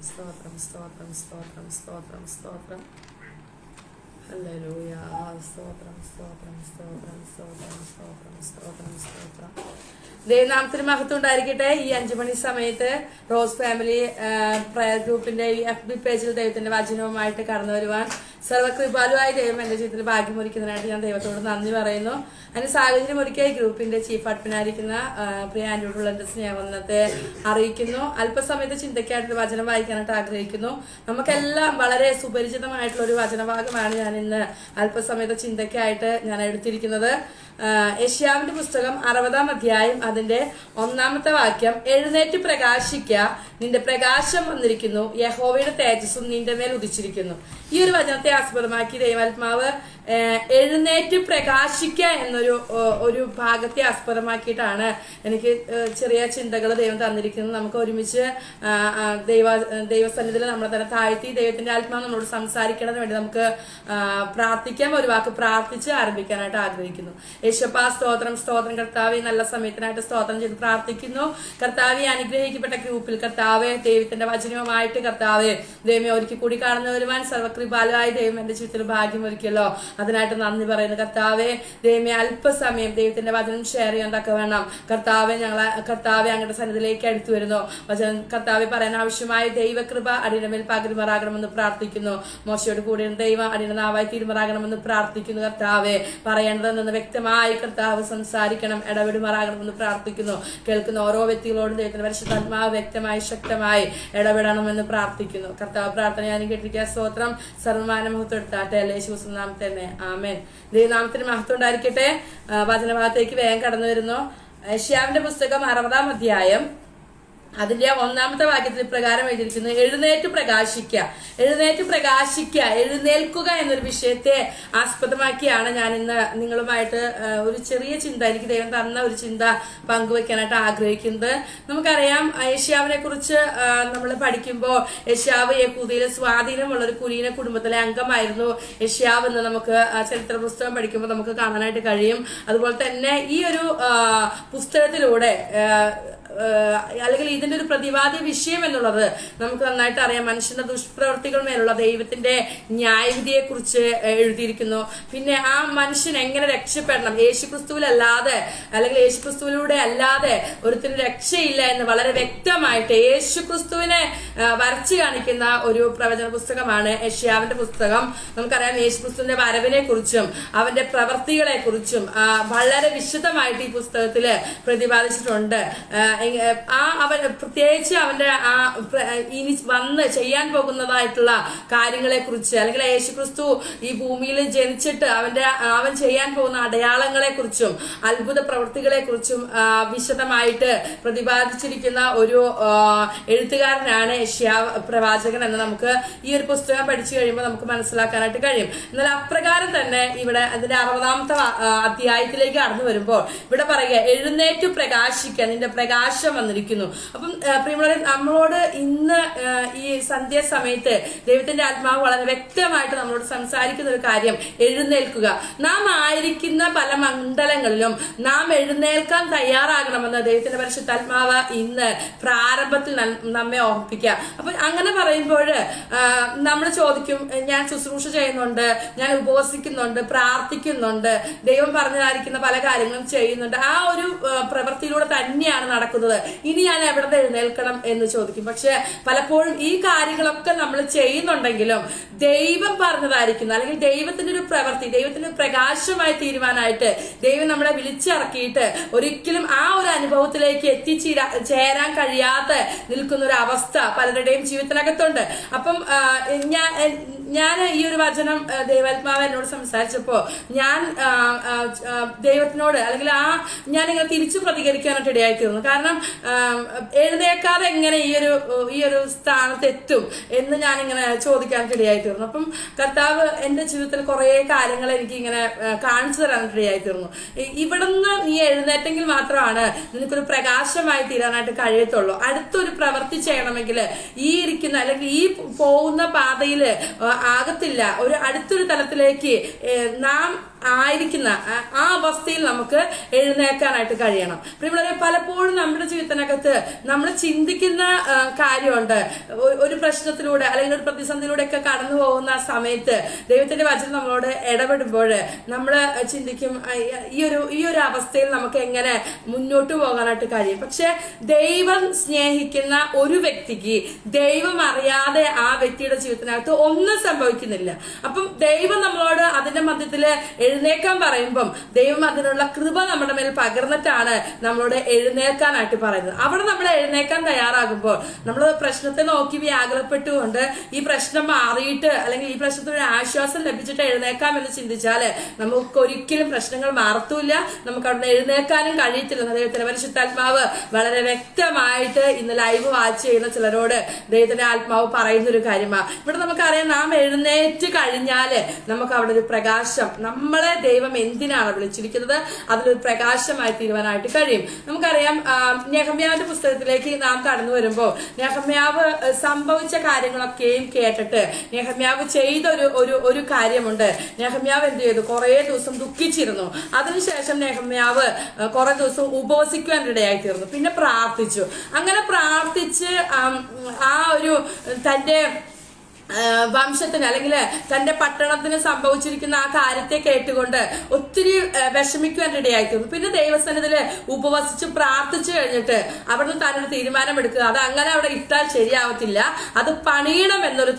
സ്തോത്രം സ്തോത്രം സ്തോത്രം സ്തോത്രം സ്തോത്രം ഹല്ലേലൂയ സ്തോത്രം സ്തോത്രം സ്തോത്രം സ്തോത്രം സ്തോത്രം സ്തോത്രം സ്തോത്രം ദൈവനാമത്തിന് മഹത്വം ഉണ്ടായിരിക്കട്ടെ. ഈ 5 മണി സമയത്ത് റോസ് ഫാമിലി പ്രയർ ഗ്രൂപ്പിന്റെ ഈ FB പേജിൽ ദൈവത്തിന്റെ വചനവുമായിട്ട് കടന്നു വരുവാൻ സർവകൃപാലുവായ ദൈവം എന്റെ ജീവിതത്തിൽ ഭാഗ്യമൊരുക്കുന്നതിനായിട്ട് ഞാൻ ദൈവത്തോട് നന്ദി പറയുന്നു. അതിന് സാഹചര്യം ഒരുക്കിയ ഗ്രൂപ്പിന്റെ ചീഫ് അഡ്മിനായിരിക്കുന്ന പ്രിയ ആൻഡ്രോടുള്ള എന്റെ സ്നേഹവന്ദനത്തെ അറിയിക്കുന്നു. അല്പസമയത്ത് ചിന്തയ്ക്കായിട്ട് വചനം വായിക്കാനായിട്ട് ആഗ്രഹിക്കുന്നു. നമുക്കെല്ലാം വളരെ സുപരിചിതമായിട്ടുള്ള ഒരു വചനഭാഗമാണ് ഞാൻ ഇന്ന് അല്പസമയത്ത് ചിന്തയ്ക്കായിട്ട് ഞാൻ എടുത്തിരിക്കുന്നത്. യെശയ്യാവിന്റെ പുസ്തകം 60-ാം അധ്യായം അതിന്റെ 1-ാമത്തെ വാക്യം, എഴുന്നേറ്റ് പ്രകാശിക്ക, നിന്റെ പ്രകാശം വന്നിരിക്കുന്നു, യഹോവയുടെ തേജസ്സും നിന്റെ മേൽ ഉദിച്ചിരിക്കുന്നു. ഈ ഒരു വചനത്തെ ആസ്പദമാക്കി ദൈവാത്മാവ് എഴുന്നേറ്റ് പ്രകാശിക്ക എന്നൊരു ഭാഗത്തെ ആസ്പദമാക്കിയിട്ടാണ് എനിക്ക് ചെറിയ ചിന്തകൾ ദൈവം തന്നിരിക്കുന്നത്. നമുക്ക് ഒരുമിച്ച് ദൈവസന്നിധിയിൽ നമ്മളെ തന്നെ താഴ്ത്തി ദൈവത്തിന്റെ ആത്മാവ് നമ്മളോട് സംസാരിക്കണതിന് വേണ്ടി നമുക്ക് പ്രാർത്ഥിക്കാം. ഒരു വാക്ക് പ്രാർത്ഥിച്ച് ആരംഭിക്കാനായിട്ട് ആഗ്രഹിക്കുന്നു. യേശപ്പാ സ്തോത്രം സ്തോത്രം കർത്താവെ, നല്ല സമയത്തിനായിട്ട് സ്തോത്രം ചെയ്ത് പ്രാർത്ഥിക്കുന്നു. കർത്താവെ, അനുഗ്രഹിക്കപ്പെട്ട ഗ്രൂപ്പിൽ കർത്താവെ ദൈവത്തിന്റെ വചനവുമായിട്ട് കർത്താവെ ദൈവമേ ഒരിക്കൽ കൂടി കടന്നു വരുവാൻ സർവകൃപാലുവായ ദൈവം എന്റെ ജീവിതത്തിൽ ഭാഗ്യം ഒരുക്കിയല്ലോ. അതിനായിട്ട് നന്ദി പറയുന്നു. കർത്താവെ ദൈവമേ അല്പസമയം ദൈവത്തിന്റെ വചനം ഷെയർ ചെയ്യാൻ തക്ക വേണം കർത്താവെ കർത്താവെ അങ്ങയുടെ സന്നിധിയിലേക്ക് അടുത്തു വരുന്നു. വചനം കർത്താവെ പറയാൻ ആവശ്യമായ ദൈവകൃപ അടിയുടെ മേൽ പകരുമാറാകണമെന്ന് പ്രാർത്ഥിക്കുന്നു. മോശയോട് കൂടി ദൈവം അടിയുടെ നാവായി തീരുമാറാകണമെന്ന് പ്രാർത്ഥിക്കുന്നു. കർത്താവെ പറയേണ്ടതെന്ന് വ്യക്തമായി കർത്താവ് സംസാരിക്കണം, ഇടപെടുമാറാകണമെന്ന് പ്രാർത്ഥിക്കുന്നു. കേൾക്കുന്ന ഓരോ വ്യക്തികളോടും ദൈവത്തിന്റെ പരിശുദ്ധാത്മാവ് വ്യക്തമായി ശക്തമായി ഇടപെടണമെന്ന് പ്രാർത്ഥിക്കുന്നു. കർത്താവ് പ്രാർത്ഥന ഞാൻ കേട്ടിരിക്കുക. സ്തോത്രം സർവ്വമാന മഹത്വം എടുത്താട്ടെ. യേശുക്രിസ്തു നാമത്തിൽ തന്നെ ആമേൻ. ദൈവനാമത്തിന് മഹത്വം ഉണ്ടായിരിക്കട്ടെ. വചനഭാഗത്തേക്ക് വേഗം കടന്നു വരുന്നു. യെശയ്യാവിന്റെ പുസ്തകം 60-ാം അധ്യായം അതിന്റെ 1-ാമത്തെ വാക്യത്തിൽ ഇപ്രകാരം എഴുതിയിരിക്കുന്നു, എഴുന്നേറ്റ് പ്രകാശിക്ക, എഴുന്നേറ്റ് പ്രകാശിക്ക, എഴുന്നേൽക്കുക എന്നൊരു വിഷയത്തെ ആസ്പദമാക്കിയാണ് ഞാൻ ഇന്ന് നിങ്ങളുമായിട്ട് ഒരു ചെറിയ ചിന്ത, എനിക്ക് ദൈവം തന്ന ഒരു ചിന്ത പങ്കുവെക്കാനായിട്ട് ആഗ്രഹിക്കുന്നത്. നമുക്കറിയാം യെശയ്യാവിനെ കുറിച്ച് നമ്മൾ പഠിക്കുമ്പോൾ യെശയ്യാവ് യെഹൂദയിലെ സ്വാധീനമുള്ള ഒരു കുലീന കുടുംബത്തിലെ അംഗമായിരുന്നു യെശയ്യാവ് എന്ന് നമുക്ക് ചരിത്ര പുസ്തകം പഠിക്കുമ്പോൾ നമുക്ക് കാണാനായിട്ട് കഴിയും. അതുപോലെ തന്നെ ഈ ഒരു പുസ്തകത്തിലൂടെ അല്ലെങ്കിൽ ഇതിന്റെ ഒരു പ്രതിപാദ്യ വിഷയം എന്നുള്ളത് നമുക്ക് നന്നായിട്ട് അറിയാം. മനുഷ്യന്റെ ദുഷ്പ്രവൃത്തികൾ മേലുള്ള ദൈവത്തിന്റെ ന്യായവിധിയെ കുറിച്ച് എഴുതിയിരിക്കുന്നു. പിന്നെ ആ മനുഷ്യൻ എങ്ങനെ രക്ഷപ്പെടണം, യേശുക്രിസ്തുവിലല്ലാതെ അല്ലെങ്കിൽ യേശുക്രിസ്തുവിലൂടെ അല്ലാതെ ഒരുത്തിന് രക്ഷയില്ല എന്ന് വളരെ വ്യക്തമായിട്ട് യേശുക്രിസ്തുവിനെ വരച്ചു കാണിക്കുന്ന ഒരു പ്രവചന പുസ്തകമാണ് യെശയ്യാവിന്റെ പുസ്തകം. നമുക്കറിയാം യേശുക്രിസ്തുവിന്റെ വരവിനെ കുറിച്ചും അവന്റെ പ്രവർത്തികളെ കുറിച്ചും വളരെ വിശദമായിട്ട് ഈ പുസ്തകത്തില് പ്രതിപാദിച്ചിട്ടുണ്ട്. അവൻ പ്രത്യേകിച്ച് അവന്റെ ഇനി വന്ന് ചെയ്യാൻ പോകുന്നതായിട്ടുള്ള കാര്യങ്ങളെ കുറിച്ച്, അല്ലെങ്കിൽ യേശുക്രിസ്തു ഈ ഭൂമിയിൽ ജനിച്ചിട്ട് അവൻ ചെയ്യാൻ പോകുന്ന അടയാളങ്ങളെ കുറിച്ചും അത്ഭുത പ്രവൃത്തികളെ കുറിച്ചും വിശദമായിട്ട് പ്രതിപാദിച്ചിരിക്കുന്ന ഒരു എഴുത്തുകാരനാണ് യെശയ്യാവ് പ്രവാചകൻ എന്ന് നമുക്ക് ഈ ഒരു പുസ്തകം പഠിച്ചു കഴിയുമ്പോൾ നമുക്ക് മനസ്സിലാക്കാനായിട്ട് കഴിയും. എന്നാൽ അപ്രകാരം തന്നെ ഇവിടെ അതിന്റെ 60-ാമത്തെ അധ്യായത്തിലേക്ക് കടന്നു വരുമ്പോൾ ഇവിടെ പറയുക, എഴുന്നേറ്റു പ്രകാശിക്ക, നിന്റെ പ്രകാശം വന്നിരിക്കുന്നു. അപ്പം പ്രിയമുള്ളവരെ, നമ്മളോട് ഇന്ന് ഈ സന്ധ്യാസമയത്ത് ദൈവത്തിന്റെ ആത്മാവ് വളരെ വ്യക്തമായിട്ട് നമ്മളോട് സംസാരിക്കുന്ന ഒരു കാര്യം, എഴുന്നേൽക്കുക. നാം ആയിരിക്കുന്ന പല മണ്ഡലങ്ങളിലും നാം എഴുന്നേൽക്കാൻ തയ്യാറാകണമെന്ന് ദൈവത്തിന്റെ പരിശുദ്ധാത്മാവ് ഇന്ന് പ്രാരംഭത്തിൽ നമ്മെ ഓർമ്മിപ്പിക്കുക. അപ്പൊ അങ്ങനെ പറയുമ്പോൾ നമ്മൾ ചോദിക്കും, ഞാൻ ശുശ്രൂഷ ചെയ്യുന്നുണ്ട്, ഞാൻ ഉപവസിക്കുന്നുണ്ട്, പ്രാർത്ഥിക്കുന്നുണ്ട്, ദൈവം പറഞ്ഞതായിരിക്കുന്ന പല കാര്യങ്ങളും ചെയ്യുന്നുണ്ട്, ആ ഒരു പ്രവൃത്തിയിലൂടെ തന്നെയാണ് നടക്കുന്നത്, ഇനി ഞാൻ എവിടെ എഴുന്നേൽക്കണം എന്ന് ചോദിക്കും. പക്ഷെ പലപ്പോഴും ഈ കാര്യങ്ങളൊക്കെ നമ്മൾ ചെയ്യുന്നുണ്ടെങ്കിലും ദൈവം പറഞ്ഞതായിരിക്കുന്നു അല്ലെങ്കിൽ ദൈവത്തിന്റെ ഒരു പ്രവൃത്തി, ദൈവത്തിന്റെ പ്രകാശമായി തീരുവാനായിട്ട് ദൈവം നമ്മളെ വിളിച്ചിറക്കിയിട്ട് ഒരിക്കലും ആ ഒരു അനുഭവത്തിലേക്ക് ചേരാൻ കഴിയാതെ നിൽക്കുന്ന ഒരു അവസ്ഥ പലരുടെയും ജീവിതത്തിനകത്തുണ്ട്. അപ്പം ഞാൻ ഈ ഒരു വചനം ദൈവാത്മാവ് എന്നോട് സംസാരിച്ചപ്പോ ഞാൻ ദൈവത്തിനോട് അല്ലെങ്കിൽ ഞാനിങ്ങനെ തിരിച്ചു പ്രതികരിക്കാനായിട്ട് ഇടയായിത്തീർന്നു. കാരണം എഴുന്നേൽക്കാതെ എങ്ങനെ ഈ ഒരു സ്ഥാനത്ത് എത്തും എന്ന് ഞാനിങ്ങനെ ചോദിക്കാനായിട്ട് ഇടയായിത്തീർന്നു. അപ്പം കർത്താവ് എന്റെ ജീവിതത്തിൽ കുറെ കാര്യങ്ങൾ എനിക്ക് ഇങ്ങനെ കാണിച്ചു തരാനായിട്ട് ഇടയായിത്തീർന്നു. ഇവിടുന്ന് നീ എഴുന്നേറ്റെങ്കിൽ മാത്രമാണ് നിനക്കൊരു പ്രകാശമായി തീരാനായിട്ട് കഴിയത്തുള്ളൂ. അടുത്തൊരു പ്രവൃത്തി ചെയ്യണമെങ്കിൽ ഈ ഇരിക്കുന്ന അല്ലെങ്കിൽ ഈ പോകുന്ന പാതയിൽ ആകത്തില്ല. അടുത്തൊരു തലത്തിലേക്ക് നാം ആയിരിക്കുന്ന ആ അവസ്ഥയിൽ നമുക്ക് എഴുന്നേൽക്കാനായിട്ട് കഴിയണം. പ്രിയമുള്ളവരെ, പലപ്പോഴും നമ്മുടെ ജീവിതത്തിനകത്ത് നമ്മൾ ചിന്തിക്കുന്ന കാര്യമുണ്ട്. ഒരു പ്രശ്നത്തിലൂടെ അല്ലെങ്കിൽ ഒരു പ്രതിസന്ധിയിലൂടെ ഒക്കെ കടന്നു പോകുന്ന സമയത്ത് ദൈവത്തിന്റെ വചനം നമ്മളോട് ഇടപെടുമ്പോൾ നമ്മൾ ചിന്തിക്കും, ഈ ഒരു അവസ്ഥയിൽ നമുക്ക് എങ്ങനെ മുന്നോട്ട് പോകാനായിട്ട് കഴിയും. പക്ഷെ ദൈവം സ്നേഹിക്കുന്ന ഒരു വ്യക്തിക്ക് ദൈവം അറിയാതെ ആ വ്യക്തിയുടെ ജീവിതത്തിനകത്ത് ഒന്നും സംഭവിക്കുന്നില്ല. അപ്പം ദൈവം നമ്മളോട് അതിന്റെ മധ്യത്തില് എഴുന്നേക്കാൻ പറയുമ്പം ദൈവം അതിനുള്ള കൃപ നമ്മുടെ മേൽ പകർന്നിട്ടാണ് നമ്മളോട് എഴുന്നേൽക്കാനായിട്ട് പറയുന്നത്. അവിടെ നമ്മൾ എഴുന്നേക്കാൻ തയ്യാറാകുമ്പോൾ നമ്മൾ പ്രശ്നത്തെ നോക്കി വ്യാകുലപ്പെട്ടുകൊണ്ട് ഈ പ്രശ്നം മാറിയിട്ട് അല്ലെങ്കിൽ ഈ പ്രശ്നത്തിന് ഒരു ആശ്വാസം ലഭിച്ചിട്ട് എഴുന്നേക്കാം എന്ന് ചിന്തിച്ചാല് നമുക്ക് ഒരിക്കലും പ്രശ്നങ്ങൾ മാറത്തൂല്ല, നമുക്ക് അവിടെ എഴുന്നേൽക്കാനും കഴിയത്തില്ല. ദൈവത്തിന്റെ പരിശുദ്ധാത്മാവ് വളരെ വ്യക്തമായിട്ട് ഇന്ന് ലൈവ് വാച്ച് ചെയ്യുന്ന ചിലരോട് ദൈവത്തിന്റെ ആത്മാവ് പറയുന്ന ഒരു കാര്യമാണ്. ഇവിടെ നമുക്കറിയാം, നാം എഴുന്നേറ്റ് കഴിഞ്ഞാല് നമുക്ക് അവിടെ ഒരു പ്രകാശം, നമ്മളെ ദൈവം എന്തിനാണ് വിളിച്ചിരിക്കുന്നത് അതിലൊരു പ്രകാശമായി തീരുവാനായിട്ട് കഴിയും. നമുക്കറിയാം, നെഹമ്യാവിന്റെ പുസ്തകത്തിലേക്ക് നാം കടന്നു വരുമ്പോൾ നെഹമ്യാവ് സംഭവിച്ച കാര്യങ്ങളൊക്കെയും കേട്ടിട്ട് നെഹമ്യാവ് ചെയ്ത ഒരു കാര്യമുണ്ട്. നെഹമ്യാവ് എന്ത് ചെയ്തു? കുറെ ദിവസം ദുഃഖിച്ചിരുന്നു. അതിനുശേഷം നെഹമ്യാവ് കുറെ ദിവസം ഉപവസിക്കുവാനിടയായി തീർന്നു. പിന്നെ പ്രാർത്ഥിച്ചു. അങ്ങനെ പ്രാർത്ഥിച്ച് ആ ഒരു തന്റെ വംശത്തിന് അല്ലെങ്കിൽ തന്റെ പട്ടണത്തിന് സംഭവിച്ചിരിക്കുന്ന ആ കാര്യത്തെ കേട്ടുകൊണ്ട് ഒത്തിരി വിഷമിക്കുവാനിടയായി തീർന്നു. പിന്നെ ദൈവസന്നിധിയില് ഉപവസിച്ച് പ്രാർത്ഥിച്ചു കഴിഞ്ഞിട്ട് അവിടുന്ന് താനൊരു തീരുമാനം എടുക്കുക, അത് അങ്ങനെ അവിടെ ഇട്ടാൽ ശരിയാവത്തില്ല, അത് പണിയണം എന്നൊരു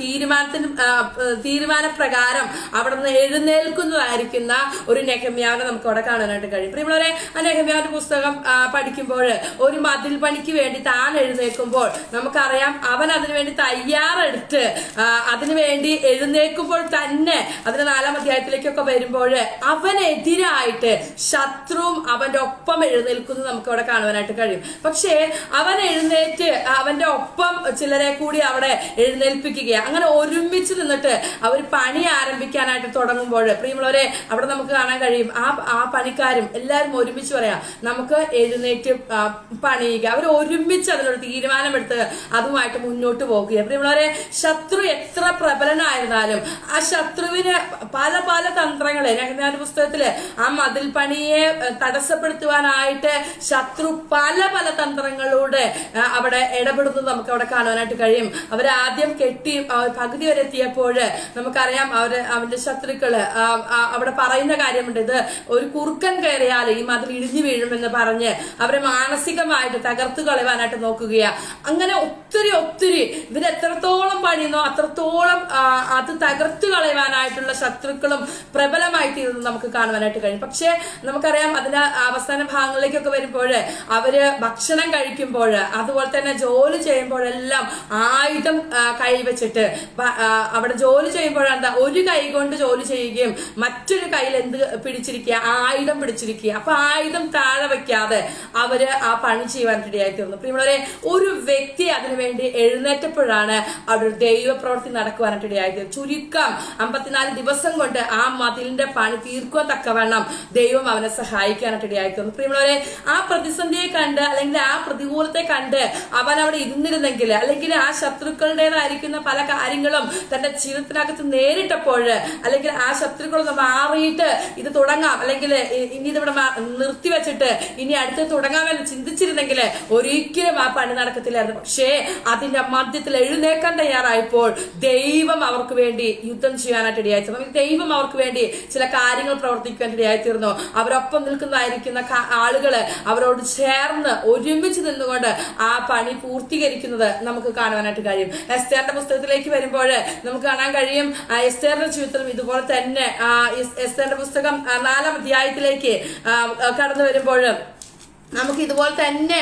തീരുമാനപ്രകാരം അവിടെ നിന്ന് എഴുന്നേൽക്കുന്നതായിരിക്കുന്ന ഒരു നെഹമ്യാവിനെ നമുക്ക് അവിടെ കാണാനായിട്ട് കഴിയും. പ്രിയമുള്ളവരെ, ആ നെഹമ്യാവിന്റെ പുസ്തകം പഠിക്കുമ്പോൾ ഒരു മതിൽ പണിക്ക് വേണ്ടി താൻ എഴുന്നേൽക്കുമ്പോൾ നമുക്കറിയാം അവൻ അതിനുവേണ്ടി തയ്യാറെടുത്ത് അതിനുവേണ്ടി എഴുന്നേൽക്കുമ്പോൾ തന്നെ അതിന്റെ 4-ാം അധ്യായത്തിലേക്കൊക്കെ വരുമ്പോൾ അവനെതിരായിട്ട് ശത്രുവും അവന്റെ ഒപ്പം എഴുന്നേൽക്കുന്നത് നമുക്ക് അവിടെ കാണുവാനായിട്ട് കഴിയും. പക്ഷേ അവൻ എഴുന്നേറ്റ് അവന്റെ ഒപ്പം ചിലരെ കൂടി അവിടെ എഴുന്നേൽപ്പിക്കുക, അങ്ങനെ ഒരുമിച്ച് നിന്നിട്ട് അവർ പണി ആരംഭിക്കാനായിട്ട് തുടങ്ങുമ്പോൾ പ്രിയമുള്ളവരെ അവിടെ നമുക്ക് കാണാൻ കഴിയും ആ പണിക്കാരും എല്ലാവരും ഒരുമിച്ച് പറയാം നമുക്ക് എഴുന്നേറ്റ് പണിയുക. അവർ ഒരുമിച്ച് അതിനൊരു തീരുമാനമെടുത്ത് അതുമായിട്ട് മുന്നോട്ട് പോകുക. പ്രിയമുള്ളവരെ, ശത്രു എത്ര പ്രബലനായിരുന്നാലും ആ ശത്രുവിന് പല പല തന്ത്രങ്ങളെ നെഹമ്യാവിന്റെ പുസ്തകത്തില് ആ മതിൽ പണിയെ തടസ്സപ്പെടുത്തുവാനായിട്ട് ശത്രു പല പല തന്ത്രങ്ങളിലൂടെ അവിടെ ഇടപെടുന്നത് നമുക്ക് അവിടെ കാണുവാനായിട്ട് കഴിയും. അവരാദ്യം കെട്ടി പകുതി വരെ എത്തിയപ്പോൾ നമുക്കറിയാം അവന്റെ ശത്രുക്കള് അവിടെ പറയുന്ന കാര്യമുണ്ട്, ഇത് ഒരു കുറുക്കൻ കയറിയാൽ ഈ മതിൽ ഇടിഞ്ഞു വീഴുമെന്ന് പറഞ്ഞ് അവരെ മാനസികമായിട്ട് തകർത്തു കളയാനായിട്ട് നോക്കുകയാ. അങ്ങനെ ഒത്തിരി ഇവര് എത്രത്തോളം പണിയുന്നോ അത്രത്തോളം അത് തകർത്തു കളയാനായിട്ടുള്ള ശത്രുക്കളും പ്രബലമായി തീർന്നത് നമുക്ക് കാണുവാനായിട്ട് കഴിയും. പക്ഷെ നമുക്കറിയാം അതിന്റെ അവസാന ഭാഗങ്ങളിലേക്കൊക്കെ വരുമ്പോൾ അവര് ഭക്ഷണം കഴിക്കുമ്പോൾ അതുപോലെ തന്നെ ജോലി ചെയ്യുമ്പോഴെല്ലാം ആയുധം കൈവച്ചിട്ട് അവിടെ ജോലി ചെയ്യുമ്പോഴെന്താ ഒരു കൈ കൊണ്ട് ജോലി ചെയ്യുകയും മറ്റൊരു കയ്യിൽ എന്ത് പിടിച്ചിരിക്കുക? ആയുധം പിടിച്ചിരിക്കുക. അപ്പൊ ആയുധം താഴെ വെക്കാതെ അവര് ആ പണി ചെയ്യാൻ ഇടയായി തീർന്നു. പ്രിയമുള്ളവരെ, ഒരു വ്യക്തി അതിനുവേണ്ടി എഴുന്നേറ്റപ്പോഴാണ് അവിടെ ഒരു ദൈവപ്രവൃത്തി നടക്കുവാനായിട്ട് ഇടയായത്. ചുരുക്കം 54 ദിവസം കൊണ്ട് ആ മതിലിന്റെ പണി തീർക്കുവാൻ തക്കവണ്ണം ദൈവം അവനെ സഹായിക്കാനായിട്ട് ഇടയായി തീർന്നു. പ്രിയമുള്ളവരെ, ആ പ്രതിസന്ധിയെ കണ്ട് അല്ലെങ്കിൽ ആ പ്രതികൂലത്തെ കണ്ട് അവൻ അവിടെ ഇരുന്നിരുന്നെങ്കിൽ അല്ലെങ്കിൽ ആ ശത്രുക്കളുടേതായിരിക്കുന്ന പല കാര്യങ്ങളും തന്റെ ജീവിതത്തിനകത്ത് നേരിട്ടപ്പോൾ അല്ലെങ്കിൽ ആ ശത്രുക്കളൊന്ന് മാറിയിട്ട് ഇത് തുടങ്ങാം അല്ലെങ്കിൽ ഇനി ഇതിവിടെ നിർത്തിവെച്ചിട്ട് ഇനി അടുത്ത് തുടങ്ങാമെന്ന് ചിന്തിച്ചിരുന്നെങ്കിൽ ഒരിക്കലും ആ പണി നടക്കത്തില്ലായിരുന്നു. പക്ഷേ അതിന്റെ മധ്യത്തിൽ എഴുന്നേക്കാൻ തയ്യാറായപ്പോൾ ദൈവം അവർക്ക് വേണ്ടി യുദ്ധം ചെയ്യാനായിട്ട് ഇടയായിത്തീർന്നു. ദൈവം അവർക്ക് വേണ്ടി ചില കാര്യങ്ങൾ പ്രവർത്തിക്കാൻ ഇടയായിത്തീർന്നു. അവരൊപ്പം നിൽക്കുന്നതായിരിക്കുന്ന ആളുകള് അവരോട് ചേർന്ന് ഒരുമിച്ച് നിന്നുകൊണ്ട് ആ പണി പൂർത്തീകരിക്കുന്നത് നമുക്ക് കാണുവാനായിട്ട് കഴിയും. എസ്തേറിന്റെ പുസ്തകത്തിലേക്ക് വരുമ്പോൾ നമുക്ക് കാണാൻ കഴിയും എസ്തേറിന്റെ ജീവിതത്തിലും ഇതുപോലെ തന്നെ എസ്തേറിന്റെ പുസ്തകം 4-ാം അധ്യായത്തിലേക്ക് കടന്നു വരുമ്പോൾ നമുക്ക് ഇതുപോലെ തന്നെ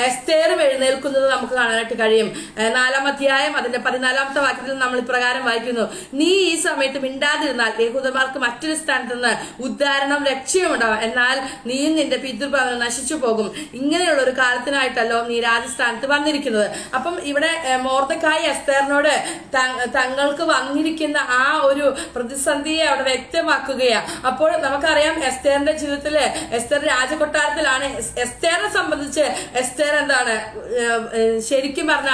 എസ്തേറും എഴുന്നേൽക്കുന്നത് നമുക്ക് കാണാനായിട്ട് കഴിയും. 4-ാം അധ്യായം അതിന്റെ 14-ാമത്തെ വാക്യത്തിൽ നമ്മൾ ഇപ്രകാരം വായിക്കുന്നു, നീ ഈ സമയത്ത് മിണ്ടാതിരുന്നാൽ യഹൂദന്മാർക്ക് മറ്റൊരു സ്ഥാനത്ത് നിന്ന് ഉദ്ധാരണം രക്ഷയുമുണ്ടാവും, എന്നാൽ നീയും നിന്റെ പിതൃഭവനം നശിച്ചു പോകും. ഇങ്ങനെയുള്ള ഒരു കാലത്തിനായിട്ടല്ലോ നീ രാജസ്ഥാനത്ത് വന്നിരിക്കുന്നത്. അപ്പം ഇവിടെ മൊർദെഖായി എസ്തേറിനോട് തങ്ങൾക്ക് വന്നിരിക്കുന്ന ആ ഒരു പ്രതിസന്ധിയെ അവിടെ വ്യക്തമാക്കുകയാണ്. അപ്പോൾ നമുക്കറിയാം എസ്തേറിന്റെ ജീവിതത്തില് എസ്തേർ രാജകൊട്ടാരത്തിലാണ്. എസ്തേറിനെ സംബന്ധിച്ച് എസ്തേർ എന്താണ് ശരിക്കും പറഞ്ഞ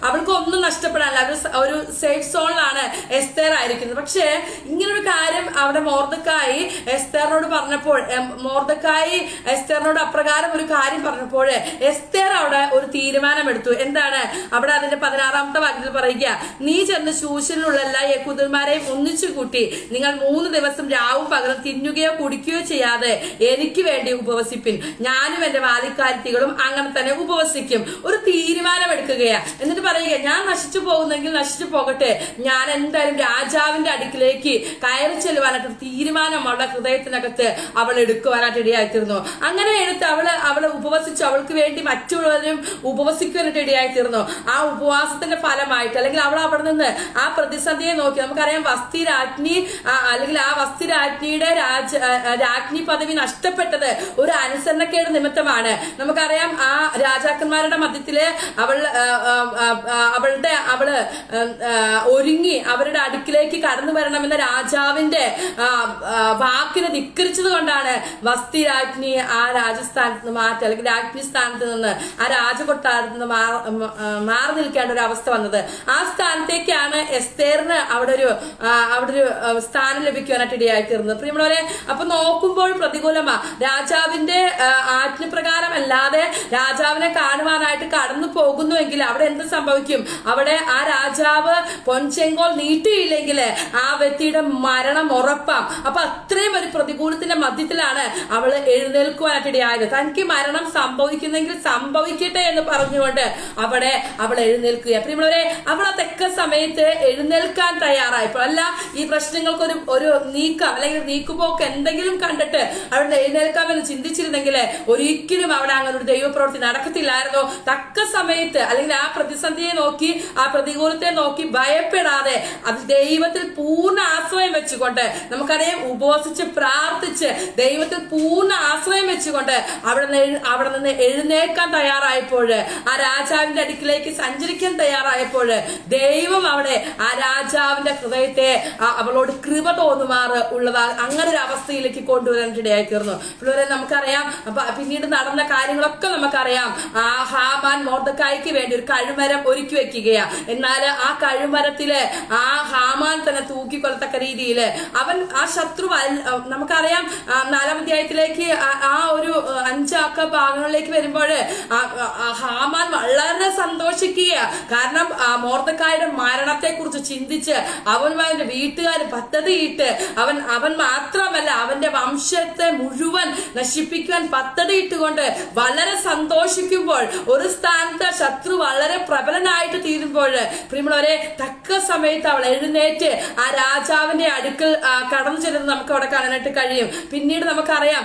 അവൾക്ക് ഒന്നും നഷ്ടപ്പെടാനില്ല, ഒരു സേഫ് സോണിലാണ് എസ്തേർ ആയിരിക്കുന്നത്. പക്ഷേ ഇങ്ങനൊരു കാര്യം അവിടെ മൊർദെഖായി എസ്തേറിനോട് പറഞ്ഞപ്പോൾ, മൊർദെഖായി എസ്തേറിനോട് അപ്രകാരം ഒരു കാര്യം പറഞ്ഞപ്പോൾ എസ്തേർ അവിടെ ഒരു തീരുമാനമെടുത്തു. എന്താണ് അവിടെ അതിന്റെ 16-ാമത്തെ വാക്യത്തിൽ പറയുക, നീ ചെന്ന് ശൂശനിലുള്ള എല്ലാ യഹൂദന്മാരെയും ഒന്നിച്ചു കൂട്ടി നിങ്ങൾ 3 ദിവസം രാവും പകലും തിന്നുകയോ കുടിക്കുകയോ ചെയ്യാതെ എനിക്ക് വേണ്ടി ഉപവസിപ്പിൻ, ഞാനും എന്റെ വാലിക്കാരത്തികളും അങ്ങനെ തന്നെ ഉപവസിക്കും. ഒരു തീരുമാനം എടുക്കുകയാ. എന്നിട്ട് പറയുക, ഞാൻ നശിച്ചു പോകുന്നെങ്കിൽ നശിച്ചു പോകട്ടെ, ഞാൻ എന്തായാലും രാജാവിന്റെ അടുക്കിലേക്ക് കയറി ചെല്ലുവാനായിട്ട് തീരുമാനം അവളുടെ ഹൃദയത്തിനകത്ത് അവൾ എടുക്കുവാനായിട്ട് ഇടയായിത്തീർന്നു. അങ്ങനെ എടുത്ത് അവള് ഉപവസിച്ചു. അവൾക്ക് വേണ്ടി മറ്റുള്ളവരും ഉപവസിക്കുവാനായിട്ട് ഇടയായിത്തീർന്നു. ആ ഉപവാസത്തിന്റെ ഫലമായിട്ട് അല്ലെങ്കിൽ അവൾ അവിടെ നിന്ന് ആ പ്രതിസന്ധിയെ നോക്കി, നമുക്കറിയാം വസ്തി രാജ്ഞി അല്ലെങ്കിൽ ആ വസ്തി രാജ്ഞിയുടെ രാജ്ഞി പദവി നഷ്ടപ്പെട്ടത് ഒരു അനുസരണക്കേട് നിമിത്തമാണ്. നമുക്കറിയാം ആ രാജാക്കന്മാരുടെ മധ്യത്തില് അവള് ഒരുങ്ങി അവരുടെ അടുക്കിലേക്ക് കടന്നു വരണമെന്ന രാജാവിന്റെ വാക്കിനെ ധിക്കരിച്ചത് കൊണ്ടാണ് വസ്തി രാജ്ഞി ആ രാജസ്ഥാനത്ത് നിന്ന് മാറ്റി അല്ലെങ്കിൽ രാജ്ഞി സ്ഥാനത്ത് നിന്ന് ആ രാജകൊട്ടാരത്ത് നിന്ന് മാറി നിൽക്കേണ്ട ഒരു അവസ്ഥ വന്നത്. ആ സ്ഥാനത്തേക്കാണ് എസ്തേറിന് അവിടെ ഒരു സ്ഥാനം ലഭിക്കുവാനായിട്ട് ഇടയായിത്തീർന്നത്. പ്രിയമുള്ളവരെ, അപ്പൊ നോക്കുമ്പോൾ പ്രതികൂലമാ. രാജാവിന്റെ ആജ്ഞപ്രകാരം അല്ലാതെ രാജാവിനെ കാണുവാനായിട്ട് കടന്നു പോകുന്നുവെങ്കിൽ അവിടെ എന്ത് സംഭവിക്കും? അവിടെ ആ രാജാവ് പൊൻചെങ്കോൽ നീട്ടിയില്ലെങ്കിൽ ആ വ്യക്തിയുടെ മരണം ഉറപ്പാം. അപ്പൊ അത്രയും ഒരു പ്രതികൂലത്തിന്റെ മധ്യത്തിലാണ് അവള് എഴുന്നേൽക്കുവാനായിട്ട് ഇടയായത്. തനിക്ക് മരണം സംഭവിക്കുന്നെങ്കിൽ സംഭവിക്കട്ടെ എന്ന് പറഞ്ഞുകൊണ്ട് അവിടെ അവൾ എഴുന്നേൽക്കുക. പ്രിയമുള്ളവരെ, അവൾ ആ തെക്ക സമയത്ത് എഴുന്നേൽക്കാൻ തയ്യാറായപ്പോൾ അല്ല ഈ പ്രശ്നങ്ങൾക്ക് ഒരു നീക്കം അല്ലെങ്കിൽ നീക്കുപോക്ക് എന്തെങ്കിലും കണ്ടിട്ട് അവിടെ എഴുന്നേൽക്കാമെന്ന് ചിന്തിച്ചിരുന്നെങ്കിൽ ഒരിക്കലും അവിടെ അങ്ങനെ ഒരു ദൈവപ്രവൃത്തി നടക്കത്തില്ലായിരുന്നു. തക്ക സമയത്ത് അല്ലെങ്കിൽ ആ പ്രതിസന്ധിയെ നോക്കി ആ പ്രതികൂലത്തെ നോക്കി ഭയപ്പെടാതെ അത് ദൈവത്തിൽ പൂർണ്ണ ആശ്രയം വെച്ചുകൊണ്ട്, നമുക്കറിയാം ഉപവസിച്ച് പ്രാർത്ഥിച്ച് ദൈവത്തിൽ പൂർണ്ണ ആശ്രയം വെച്ചുകൊണ്ട് അവിടെ നിന്ന് എഴുന്നേൽക്കാൻ തയ്യാറായപ്പോൾ, ആ രാജാവിന്റെ അടുക്കിലേക്ക് സഞ്ചരിക്കാൻ തയ്യാറായപ്പോൾ ദൈവം അവിടെ ആ രാജാവിന്റെ ഹൃദയത്തെ അവളോട് കൃപ തോന്നുമാറ് ഉള്ളതാ അങ്ങനെ ഒരു അവസ്ഥയിലേക്ക് കൊണ്ടുവരാനിടയായി തീർന്നു. പിള്ളേരെ, നമുക്കറിയാം പിന്നീട് നടന്ന കാര്യങ്ങളൊക്കെ നമുക്കറിയാം. ആ ഹാമാൻ മൊർദെഖായിക്ക് വേണ്ടി ഒരു കഴുമരം ഒരുക്കി വെക്കുകയാ. എന്നാൽ ആ കഴുമരത്തില് ആ ഹാമാൻ തന്നെ തൂക്കിക്കൊള്ളത്തക്ക രീതിയിൽ അവൻ ആ ശത്രു നമുക്കറിയാം 4-ാം അധ്യായത്തിലേക്ക് ആ ഒരു 5 ഭാഗങ്ങളിലേക്ക് വരുമ്പോൾ ഹാമാൻ വളരെ സന്തോഷിക്കുക. കാരണം മൊർദെഖായിയുടെ മരണത്തെ കുറിച്ച് ചിന്തിച്ച് അവനും അവന്റെ വീട്ടുകാരും പദ്ധതിയിട്ട് അവൻ മാത്രമല്ല അവന്റെ വംശത്തെ മുഴുവൻ നശിപ്പിക്കുവാൻ പദ്ധതിയിട്ടുകൊണ്ട് വളരെ സന്തോഷിക്കുമ്പോൾ ഒരു സ്ഥാനത്ത് ശത്രു വളരെ പ്രബലനായിട്ട് തീരുമ്പോൾ, പ്രിയമുള്ളവരെ, തക്ക സമയത്ത് അവൾ എഴുന്നേറ്റ് ആ രാജാവിന്റെ അടുക്കൽ കടന്നു ചെല്ലുന്നത് നമുക്ക് അവിടെ കാണാനായിട്ട് കഴിയും. പിന്നീട് നമുക്കറിയാം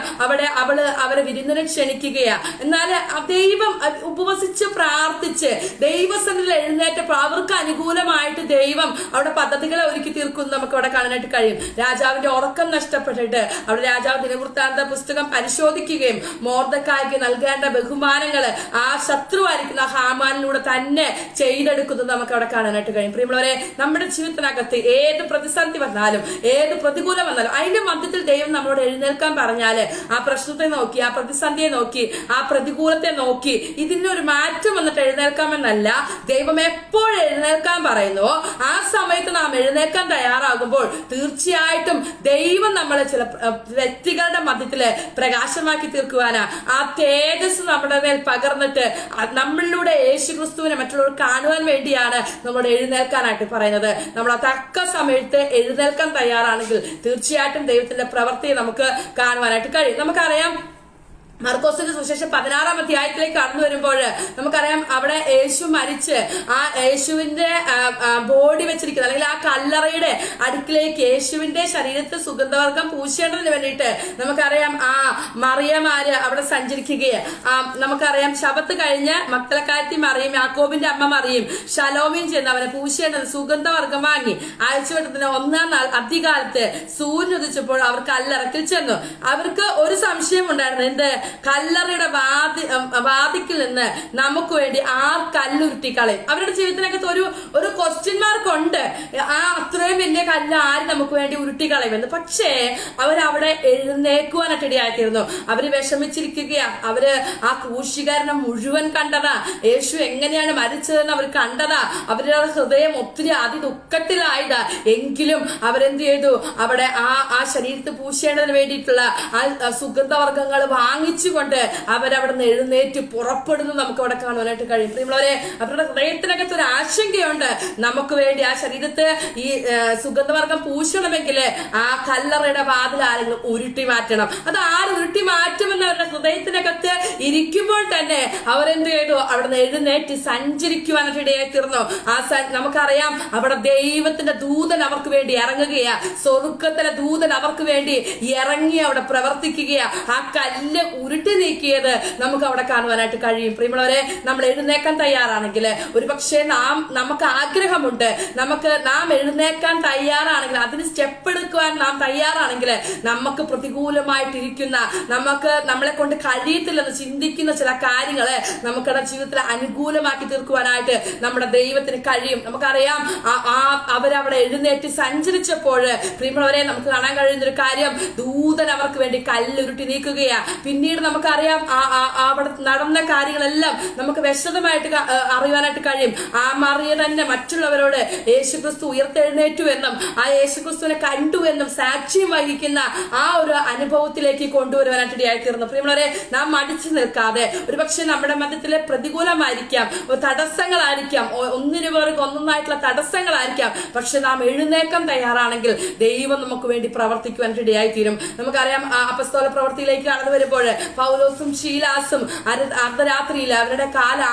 അവരെ വിരുന്നിനെ ക്ഷണിക്കുകയാ. എന്നാൽ ദൈവം ഉപവസിച്ച് പ്രാർത്ഥിച്ച് ദൈവസന്നിധിയിൽ എഴുന്നേറ്റപ്പോൾ അവർക്ക് അനുകൂലമായിട്ട് ദൈവം അവിടെ പദ്ധതികളെ ഒരുക്കി തീർക്കുന്നു നമുക്ക് അവിടെ കാണാനായിട്ട് കഴിയും. രാജാവിന്റെ ഉറക്കം നഷ്ടപ്പെട്ടിട്ട് അവിടെ രാജാവ് ദിനവൃത്താന്ത പുസ്തകം പരിശോധിക്കുകയും മൊർദെഖായിക്ക് നൽകേണ്ട ബഹുമാനങ്ങൾ ആ ശത്രുവായിരിക്കുന്ന ഹാമാനിലൂടെ തന്നെ ചെയ്തെടുക്കുന്നത് നമുക്ക് അവിടെ കാണാനായിട്ട് കഴിയും. പ്രിയമുള്ളവരെ, നമ്മുടെ ജീവിതത്തിനകത്ത് ഏത് പ്രതിസന്ധി വന്നാലും ഏത് പ്രതികൂലം വന്നാലും അതിന്റെ മധ്യത്തിൽ ദൈവം നമ്മളോട് എഴുന്നേൽക്കാൻ പറഞ്ഞാല് ആ പ്രശ്നത്തെ നോക്കി, ആ പ്രതിസന്ധിയെ നോക്കി, ആ പ്രതികൂലത്തെ നോക്കി ഇതിനൊരു മാറ്റം വന്നിട്ട് എഴുന്നേൽക്കാമെന്നല്ല. ദൈവം എപ്പോൾ എഴുന്നേൽക്കാൻ പറയുന്നുവോ ആ സമയത്ത് നാം എഴുന്നേൽക്കാൻ തയ്യാറാകുമ്പോൾ തീർച്ചയായിട്ടും ദൈവം നമ്മളെ ചില വ്യക്തികളുടെ മധ്യത്തില് പ്രകാശമാക്കി തീർക്കുവാനാ ആ തേജസ് നമ്മുടെ മേൽ പകർന്നിട്ട് നമ്മളിലൂടെ യേശുക്രിസ്തുവിനെ മറ്റുള്ളവർ കാണുവാൻ വേണ്ടിയാണ് നമ്മളോട് എഴുന്നേൽക്കാനായിട്ട് പറയുന്നത്. നമ്മൾ ആ തക്ക സമയത്ത് എഴുന്നേൽക്കാൻ തയ്യാറാണെങ്കിൽ തീർച്ചയായിട്ടും ദൈവത്തിന്റെ പ്രവൃത്തിയെ നമുക്ക് കാണുവാനായിട്ട് കഴിയും. നമുക്കറിയാം മർക്കോസിന്റെ സുവിശേഷം 16-ാം അധ്യായത്തിലേക്ക് കടന്നു വരുമ്പോൾ നമുക്കറിയാം അവിടെ യേശു മരിച്ച് ആ യേശുവിന്റെ ബോഡി വെച്ചിരിക്കുന്നത് അല്ലെങ്കിൽ ആ കല്ലറയുടെ അടുക്കിലേക്ക് യേശുവിന്റെ ശരീരത്തിൽ സുഗന്ധവർഗം പൂശേണ്ടതിന് വേണ്ടിയിട്ട് നമുക്കറിയാം ആ മറിയമാര് അവിടെ സഞ്ചരിക്കുകയാണ്. നമുക്കറിയാം ശബത്ത് കഴിഞ്ഞ് മക്തലക്കാരത്തി മറിയും യാക്കോബിന്റെ അമ്മ മറിയും ശലോമിയും ചെന്ന് അവനെ പൂശേണ്ടത് സുഗന്ധവർഗം വാങ്ങി ആഴ്ചവട്ടത്തിന് 1-ാം നാൾ അധികാലത്ത് സൂര്യൻ ഉദിച്ചപ്പോൾ അവർ കല്ലറക്കിൽ ചെന്നു. അവർക്ക് ഒരു സംശയം ഉണ്ടായിരുന്നു. എന്ത് കല്ലറയുടെ വാതിക്കിൽ നിന്ന് നമുക്ക് വേണ്ടി ആ കല്ലുരുട്ടിക്കളയും. അവരുടെ ജീവിതത്തിനകത്ത് ഒരു ക്വസ്റ്റ്യൻ മാർക്ക് ഉണ്ട്. ആ അത്രയും വലിയ കല്ല് ആര് നമുക്ക് വേണ്ടി ഉരുട്ടിക്കളയുമെന്ന്. പക്ഷേ അവരവിടെ എഴുന്നേക്കുവാനായിട്ട് ഇടയാക്കിയിരുന്നു. അവര് വിഷമിച്ചിരിക്കുകയാ. അവര് ആ ക്രൂശീകരണം മുഴുവൻ കണ്ടതാ. യേശു എങ്ങനെയാണ് മരിച്ചതെന്ന് അവർ കണ്ടതാ. അവരുടെ ഹൃദയം ഒത്തിരി അതിദുഃഖത്തിലായതാ. എങ്കിലും അവരെന്ത് ചെയ്തു? അവിടെ ആ ശരീരത്തിൽ പൂശേണ്ടതിന് വേണ്ടിയിട്ടുള്ള ആ സുഗന്ധവർഗ്ഗങ്ങൾ വാങ്ങിച്ചുകൊണ്ട് അവരവിടെ നിന്ന് എഴുന്നേറ്റ് പുറപ്പെടുന്നു നമുക്ക് അവിടെ കാണുവാനായിട്ട് കഴിയും. പ്രിയമുള്ളവരെ, അവരുടെ ഹൃദയത്തിനകത്ത് ഒരു ആശങ്കയുണ്ട്. നമുക്ക് വേണ്ടി ആ ശരീരത്ത് ഈ സുഗന്ധവർഗം പൂശണമെങ്കിൽ ആ കല്ലറയുടെ വാതിൽ ആരെങ്കിലും ഉരുട്ടി മാറ്റണം. അത് ആര് ഉരുട്ടി മാറ്റുമെന്ന് അവരുടെ ഹൃദയത്തിനകത്ത് ഇരിക്കുമ്പോൾ തന്നെ അവരെന്ത് ചെയ്തു? അവിടെ നിന്ന് എഴുന്നേറ്റ് സഞ്ചരിക്കുവാനായിട്ട് ഇടയായി തീർന്നു. നമുക്കറിയാം, അവിടെ ദൈവത്തിന്റെ ദൂതൻ അവർക്ക് വേണ്ടി ഇറങ്ങുകയാ. സ്വർഗ്ഗത്തിലെ ദൂതൻ അവർക്ക് വേണ്ടി ഇറങ്ങി അവിടെ പ്രവർത്തിക്കുകയാ. ആ കല്ല് ഉരുട്ടി നീക്കിയത് നമുക്ക് അവിടെ കാണുവാനായിട്ട് കഴിയും. പ്രിയമുള്ളവരെ, നമ്മൾ എഴുന്നേക്കാൻ തയ്യാറാണെങ്കിൽ, ഒരുപക്ഷെ നമുക്ക് ആഗ്രഹമുണ്ട്, നാം എഴുന്നേക്കാൻ തയ്യാറാണെങ്കിൽ, അതിന് സ്റ്റെപ്പ് എടുക്കുവാൻ നാം തയ്യാറാണെങ്കിൽ, നമുക്ക് പ്രതികൂലമായിട്ടിരിക്കുന്ന, നമ്മളെ കൊണ്ട് കഴിയത്തില്ലെന്ന് ചിന്തിക്കുന്ന ചില കാര്യങ്ങള് നമുക്കടെ ജീവിതത്തിൽ അനുകൂലമാക്കി തീർക്കുവാനായിട്ട് നമ്മുടെ ദൈവത്തിന് കഴിയും. നമുക്കറിയാം, അവരവിടെ എഴുന്നേറ്റ് സഞ്ചരിച്ചപ്പോൾ പ്രിയമുള്ളവരെ നമുക്ക് കാണാൻ കഴിയുന്ന ഒരു കാര്യം, ദൂതൻ അവർക്ക് വേണ്ടി കല്ലുരുട്ടി നീക്കുകയാ. പിന്നീട് നമുക്കറിയാം, അവിടെ നടന്ന കാര്യങ്ങളെല്ലാം നമുക്ക് വിശദമായിട്ട് അറിയാനായിട്ട് കഴിയും. ആ മറിയ തന്നെ മറ്റുള്ളവരോട് യേശുക്രിസ്തു ഉയർത്തെഴുന്നേറ്റു എന്നും ആ യേശുക്രിസ്തുവിനെ കണ്ടു എന്നും സാക്ഷ്യം വഹിക്കുന്ന ആ ഒരു അനുഭവത്തിലേക്ക് കൊണ്ടുവരുവാനായിട്ട് ഇടയായിത്തീർന്നു. പ്രിയമുള്ളവരെ, നാം മടിച്ചു നിൽക്കാതെ, ഒരുപക്ഷെ നമ്മുടെ മധ്യത്തിലെ പ്രതികൂലമായിരിക്കാം, തടസ്സങ്ങളായിരിക്കാം, ഒന്നൊന്നായിട്ടുള്ള തടസ്സങ്ങളായിരിക്കാം, പക്ഷെ നാം എഴുന്നേക്കാൻ തയ്യാറാണെങ്കിൽ ദൈവം നമുക്ക് വേണ്ടി പ്രവർത്തിക്കുവാനായിട്ട് ഇടയായിത്തീരും. നമുക്കറിയാം, അപ്പസ്തോല പ്രവൃത്തിയിലേക്ക് കടന്നു വരുമ്പോൾ പൗലോസും ശീലാസും അർദ്ധരാത്രിയിൽ അവരുടെ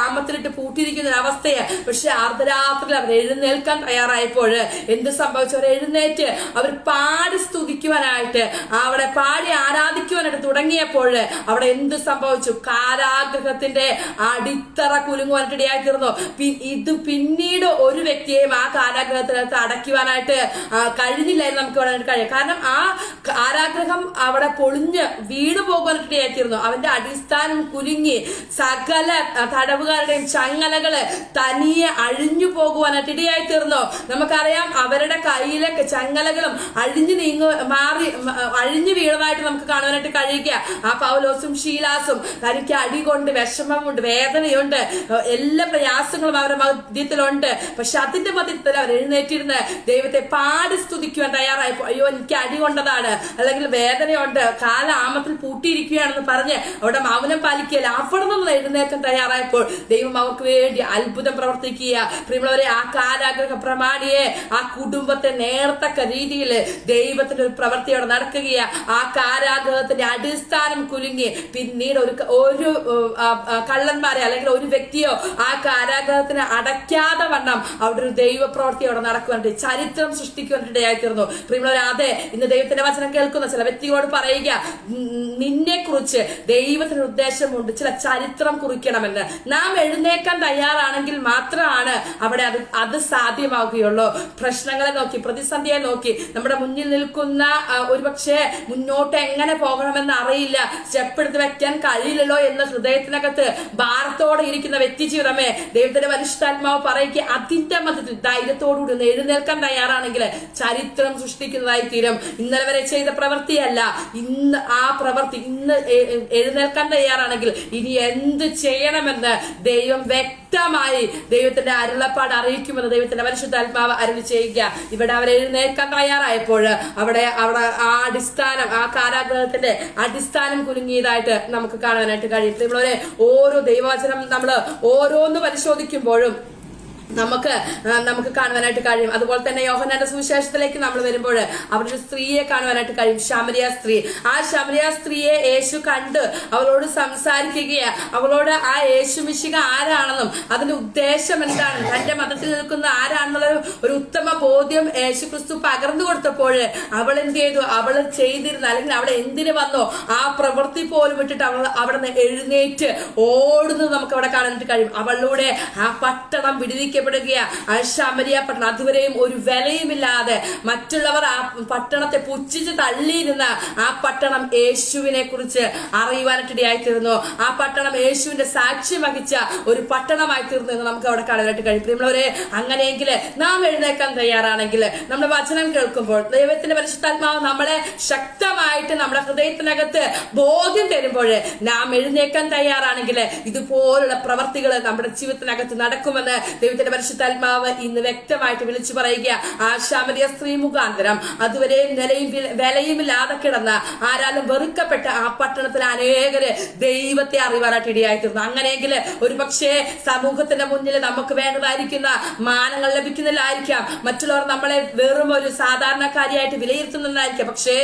ആമത്തിലിട്ട് പൂട്ടിയിരിക്കുന്ന ഒരു അവസ്ഥയെ, പക്ഷെ അർദ്ധരാത്രിയിൽ അവർ എഴുന്നേൽക്കാൻ തയ്യാറായപ്പോൾ എന്ത് സംഭവിച്ചു? അവർ എഴുന്നേറ്റ് അവർ പാടി സ്തുതിക്കുവാനായിട്ട്, അവിടെ പാടി ആരാധിക്കുവാനായിട്ട് തുടങ്ങിയപ്പോൾ അവിടെ എന്ത് സംഭവിച്ചു? കാരാഗ്രഹത്തിന്റെ അടിത്തറ കുലുങ്ങുവാനായിട്ട് ഇടയായിത്തീർന്നു. ഇത് പിന്നീട് ഒരു വ്യക്തിയെയും ആ കാരാഗ്രഹത്തിനകത്ത് അടയ്ക്കുവാനായിട്ട് കഴിഞ്ഞില്ലായിരുന്നു നമുക്ക് കഴിയും. കാരണം ആ കാരാഗ്രഹം അവിടെ പൊളിഞ്ഞ് വീണു പോകുവാനായിട്ട് ഇടയായിത്തീർന്നു. അവന്റെ അടിസ്ഥാനം കുലുങ്ങി സകല തടവുകാരുടെയും ചങ്ങലകള് തനിയെ അഴിഞ്ഞു പോകുവാനായിട്ട് ഇടയായിത്തീർന്നു. നമുക്കറിയാം, അവരുടെ കയ്യിലെ ചങ്ങലകളും അഴിഞ്ഞു വീണതായിട്ട് നമുക്ക് കാണുവാനായിട്ട് കഴിയുക. ആ പൗലോസും ശീലാസും തനിക്ക് അടികൊണ്ട് വിഷമമുണ്ട്, വേദനയുണ്ട്, എല്ലാ പ്രയാസങ്ങളും അവരുടെ മധ്യത്തിലുണ്ട്. പക്ഷെ അതിന്റെ മധ്യത്തിൽ അവർ എഴുന്നേറ്റിരുന്ന് ദൈവത്തെ പാടി സ്തുതിക്കുവാൻ തയ്യാറായപ്പോ, അയ്യോ എനിക്ക് അടി കൊണ്ടതാണ്, അല്ലെങ്കിൽ വേദനയുണ്ട്, ആമത്തിൽ പൂട്ടിയിരിക്കുകയാണെന്ന് പറഞ്ഞ് അവിടെ മൗനം പാലിക്കുകയല്ല, അവിടെ നിന്ന് എഴുന്നേക്കാൻ തയ്യാറായപ്പോൾ ദൈവം അവർക്ക് വേണ്ടി അത്ഭുതം പ്രവർത്തിക്കുക. പ്രിയമുള്ളവരെ, ആ കാരാഗ്രഹ പ്രമാണിയെ, ആ കുടുംബത്തെ നേർത്തക്ക രീതിയിൽ ദൈവത്തിന്റെ ഒരു പ്രവൃത്തിയോടെ നടക്കുകയാ. ആ കാരാഗ്രഹത്തിന്റെ അടിസ്ഥാനം കുലുങ്ങി പിന്നീട് ഒരു കള്ളന്മാരെ അല്ലെങ്കിൽ ഒരു വ്യക്തിയോ ആ കാരാഗ്രഹത്തിന് അടയ്ക്കാതെ വണ്ണം അവിടെ ഒരു ദൈവ പ്രവൃത്തിയോടെ നടക്കുവാനായിട്ട്, ചരിത്രം സൃഷ്ടിക്കുവാനായിട്ട് ഇടയായിത്തീർന്നു. പ്രിയമുള്ളവരെ, അതെ, ഇന്ന് ദൈവത്തിന്റെ വചനം കേൾക്കുന്ന ചില വ്യക്തികളോട് പറയുക, നിന്നെ കുറിച്ച് ദൈവത്തിന് ഉദ്ദേശമുണ്ട്, ചില ചരിത്രം കുറിക്കണമെന്ന്. നാം എഴുന്നേക്കാൻ തയ്യാറാണെങ്കിൽ മാത്രമാണ് അവിടെ അത് സാധ്യമാവുകയുള്ളൂ. പ്രശ്നങ്ങളെ നോക്കി, പ്രതിസന്ധിയെ നോക്കി, നമ്മുടെ മുന്നിൽ നിൽക്കുന്ന ഒരുപക്ഷെ മുന്നോട്ട് എങ്ങനെ പോകണമെന്ന് അറിയില്ല, സ്റ്റെപ്പ് എടുത്ത് വെക്കാൻ കഴിയില്ലല്ലോ എന്ന് ഹൃദയത്തിനകത്ത് ഭാരത്തോടെ ഇരിക്കുന്ന വ്യക്തി ജീവിതമേ, ദൈവത്തിന്റെ പരിശുദ്ധാത്മാവ് പറയുക, അതിന്റെ മധ്യത്തിൽ ധൈര്യത്തോടുകൂടി ഒന്ന് എഴുന്നേൽക്കാൻ തയ്യാറാണെങ്കിൽ ചരിത്രം സൃഷ്ടിക്കുന്നതായി തീരും. ഇന്നലെ വരെ ചെയ്ത പ്രവൃത്തിയല്ല, ഇന്ന് ആ പ്രവൃത്തി, ഇന്ന് എഴുന്നേൽക്കാൻ തയ്യാറാണെങ്കിൽ ഇനി എന്ത് ചെയ്യണമെന്ന് ദൈവം വ്യക്തമായി ദൈവത്തിന്റെ അരുളപ്പാട് അറിയിക്കുമെന്ന് ദൈവത്തിന്റെ പരിശുദ്ധാത്മാവ് അരുളി ചെയ്യുക. ഇവിടെ അവർ എഴുന്നേൽക്കാൻ തയ്യാറായപ്പോൾ അവിടെ ആ അടിസ്ഥാനം, ആ കാരാഗ്രഹത്തിന്റെ അടിസ്ഥാനം കുലുങ്ങിയതായിട്ട് നമുക്ക് കാണാനായിട്ട് കഴിയും. നമ്മളെ ഓരോ ദൈവവചനം നമ്മൾ ഓരോന്ന് പരിശോധിക്കുമ്പോഴും നമുക്ക് കാണുവാനായിട്ട് കഴിയും. അതുപോലെ തന്നെ യോഹന്നാന്റെ സുവിശേഷത്തിലേക്ക് നമ്മൾ വരുമ്പോൾ അവിടെ ഒരു സ്ത്രീയെ കാണുവാനായിട്ട് കഴിയും, ശമരിയ സ്ത്രീ. ആ ശമരിയ സ്ത്രീയെ യേശു കണ്ട് അവളോട് സംസാരിക്കുകയാണ്. അവളോട് ആ യേശു മിശിഹ ആരാണെന്നും അതിന്റെ ഉദ്ദേശം എന്താണെന്നും തന്റെ മതത്തിൽ നിൽക്കുന്ന ആരാണെന്നുള്ള ഒരു ഉത്തമ ബോധ്യം യേശു ക്രിസ്തു പകർന്നു കൊടുത്തപ്പോൾ അവൾ എന്ത് ചെയ്തു? അവൾ ചെയ്തിരുന്ന, അല്ലെങ്കിൽ അവൾ എന്തിനു വന്നോ ആ പ്രവൃത്തി പോലും വിട്ടിട്ട് അവൾ അവിടെ നിന്ന് എഴുന്നേറ്റ് ഓടുന്നത് നമുക്ക് അവിടെ കാണാനായിട്ട് കഴിയും. അവളിലൂടെ ആ പട്ടണം വിടുവിക്കപ്പെട്ടു. പ്രത്യക്ഷപ്പെടുകയാണ്. ആ ശമരിയ പട്ടണം അതുവരെയും ഒരു വിലയുമില്ലാതെ മറ്റുള്ളവർ ആ പട്ടണത്തെ പുച്ഛിച്ച് തള്ളിയിരുന്ന ആ പട്ടണം യേശുവിനെ കുറിച്ച് അറിയുവാനായിട്ടിടയായിത്തീർന്നു. ആ പട്ടണം യേശുവിന്റെ സാക്ഷ്യം വഹിച്ച ഒരു പട്ടണമായി തീർന്നു എന്ന് നമുക്ക് അവിടെ കാണാനായിട്ട് കഴിയും. പ്രിയമുള്ളവരെ, അങ്ങനെയെങ്കിൽ നാം എഴുന്നേക്കാൻ തയ്യാറാണെങ്കിൽ, നമ്മുടെ വചനം കേൾക്കുമ്പോൾ ദൈവത്തിന്റെ പരിശുദ്ധാത്മാവ് നമ്മളെ ശക്തമായിട്ട് നമ്മുടെ ഹൃദയത്തിനകത്ത് ബോധ്യം തരുമ്പോൾ നാം എഴുന്നേക്കാൻ തയ്യാറാണെങ്കിൽ ഇതുപോലുള്ള പ്രവർത്തികൾ നമ്മുടെ ജീവിതത്തിനകത്ത് നടക്കുമെന്ന് ദൈവത്തിന്റെ പരിശുദ്ധാത്മാവ് ഇന്ന് വ്യക്തമായിട്ട് വിളിച്ചു പറയുക. ആ ശമരിയ സ്ത്രീ മുഖാന്തരം അതുവരെ വിലയുമില്ലാതെ കിടന്ന ആരാലും വെറുക്കപ്പെട്ട ആ പട്ടണത്തിൽ അനേകര് ദൈവത്തെ അറിവാനായിട്ട് ഇടയായിത്തീർന്നു. അങ്ങനെയെങ്കിൽ ഒരു പക്ഷേ സമൂഹത്തിന്റെ മുന്നിൽ നമുക്ക് വേണ്ടതായിരിക്കുന്ന മാനങ്ങൾ ലഭിക്കുന്നില്ലായിരിക്കാം, മറ്റുള്ളവർ നമ്മളെ വെറും ഒരു സാധാരണക്കാരിയായിട്ട് വിലയിരുത്തുന്നതായിരിക്കാം. പക്ഷേ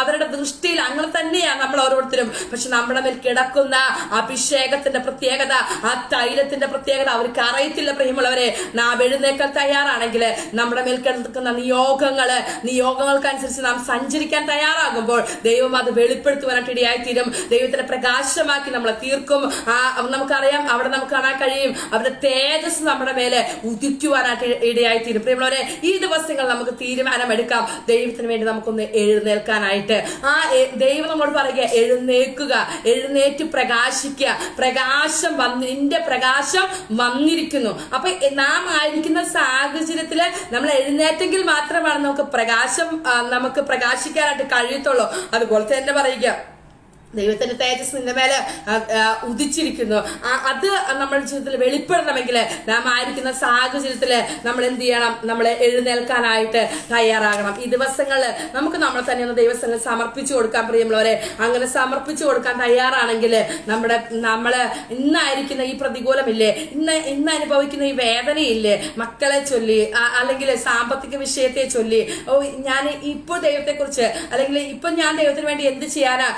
അവരുടെ ദൃഷ്ടിയിൽ അങ്ങനെ തന്നെയാണ് നമ്മൾ ഓരോരുത്തരും. പക്ഷെ നമ്മുടെ മേൽ കിടക്കുന്ന അഭിഷേകത്തിന്റെ പ്രത്യേകത, ആ തൈലത്തിന്റെ പ്രത്യേകത അവർക്ക് അറിയത്തില്ല. പ്രിയമുള്ളവരെ, നാം എഴുന്നേക്കാൻ തയ്യാറാണെങ്കിൽ നമ്മുടെ മേൽ കിടക്കുന്ന നിയോഗങ്ങൾക്കനുസരിച്ച് നാം സഞ്ചരിക്കാൻ തയ്യാറാകുമ്പോൾ ദൈവം അത് വെളിപ്പെടുത്തുവാനായിട്ട് ഇടയായിത്തീരും. ദൈവത്തിന്റെ പ്രകാശമാക്കി നമ്മളെ തീർക്കും. നമുക്കറിയാം, അവിടെ നമുക്ക് കാണാൻ കഴിയും അവരുടെ തേജസ് നമ്മുടെ മേലെ ഉദിക്കുവാനായിട്ട് ഇടയായിത്തീരും. പ്രിയമുള്ളവരെ, ഈ ദിവസങ്ങൾ നമുക്ക് തീരുമാനമെടുക്കാം ദൈവത്തിന് വേണ്ടി നമുക്കൊന്ന് എഴുന്നേൽക്കാനായിട്ട്. ആ ദൈവം നമ്മോട് പറയുക, എഴുന്നേൽക്കുക, എഴുന്നേറ്റ് പ്രകാശിക്കുക, പ്രകാശം നിന്റെ പ്രകാശം വന്നിരിക്കുന്നു. അപ്പൊ നാം ആയിരിക്കുന്ന സാഹചര്യത്തില് നമ്മൾ എഴുന്നേറ്റെങ്കിൽ മാത്രമാണ് നമുക്ക് പ്രകാശിക്കാനായിട്ട് കഴിയത്തുള്ളൂ. അതുപോലെ തന്നെ പറയുക, ദൈവത്തിന്റെ തേജസ് നിന്റെ മേലെ ഉദിച്ചിരിക്കുന്നു. അത് നമ്മുടെ ജീവിതത്തിൽ വെളിപ്പെടണമെങ്കിൽ നാം ആയിരിക്കുന്ന സാഹചര്യത്തില് നമ്മൾ എന്ത് ചെയ്യണം? നമ്മളെ എഴുന്നേൽക്കാനായിട്ട് തയ്യാറാകണം. ഈ ദിവസങ്ങളിൽ നമുക്ക് നമ്മളെ തന്നെ ഒന്ന് ദൈവസ്ഥലിൽ സമർപ്പിച്ചു കൊടുക്കാൻ. പ്രിയമുള്ളവരെ, അങ്ങനെ സമർപ്പിച്ചു കൊടുക്കാൻ തയ്യാറാണെങ്കിൽ നമ്മള് ഇന്നായിരിക്കുന്ന ഈ പ്രതികൂലമില്ലേ, ഇന്ന് അനുഭവിക്കുന്ന ഈ വേദനയില്ലേ, മക്കളെ ചൊല്ലി അല്ലെങ്കിൽ സാമ്പത്തിക വിഷയത്തെ ചൊല്ലി, ഞാൻ ഇപ്പോൾ ദൈവത്തെ കുറിച്ച് അല്ലെങ്കിൽ ഇപ്പൊ ഞാൻ ദൈവത്തിന് വേണ്ടി എന്ത് ചെയ്യാനാ,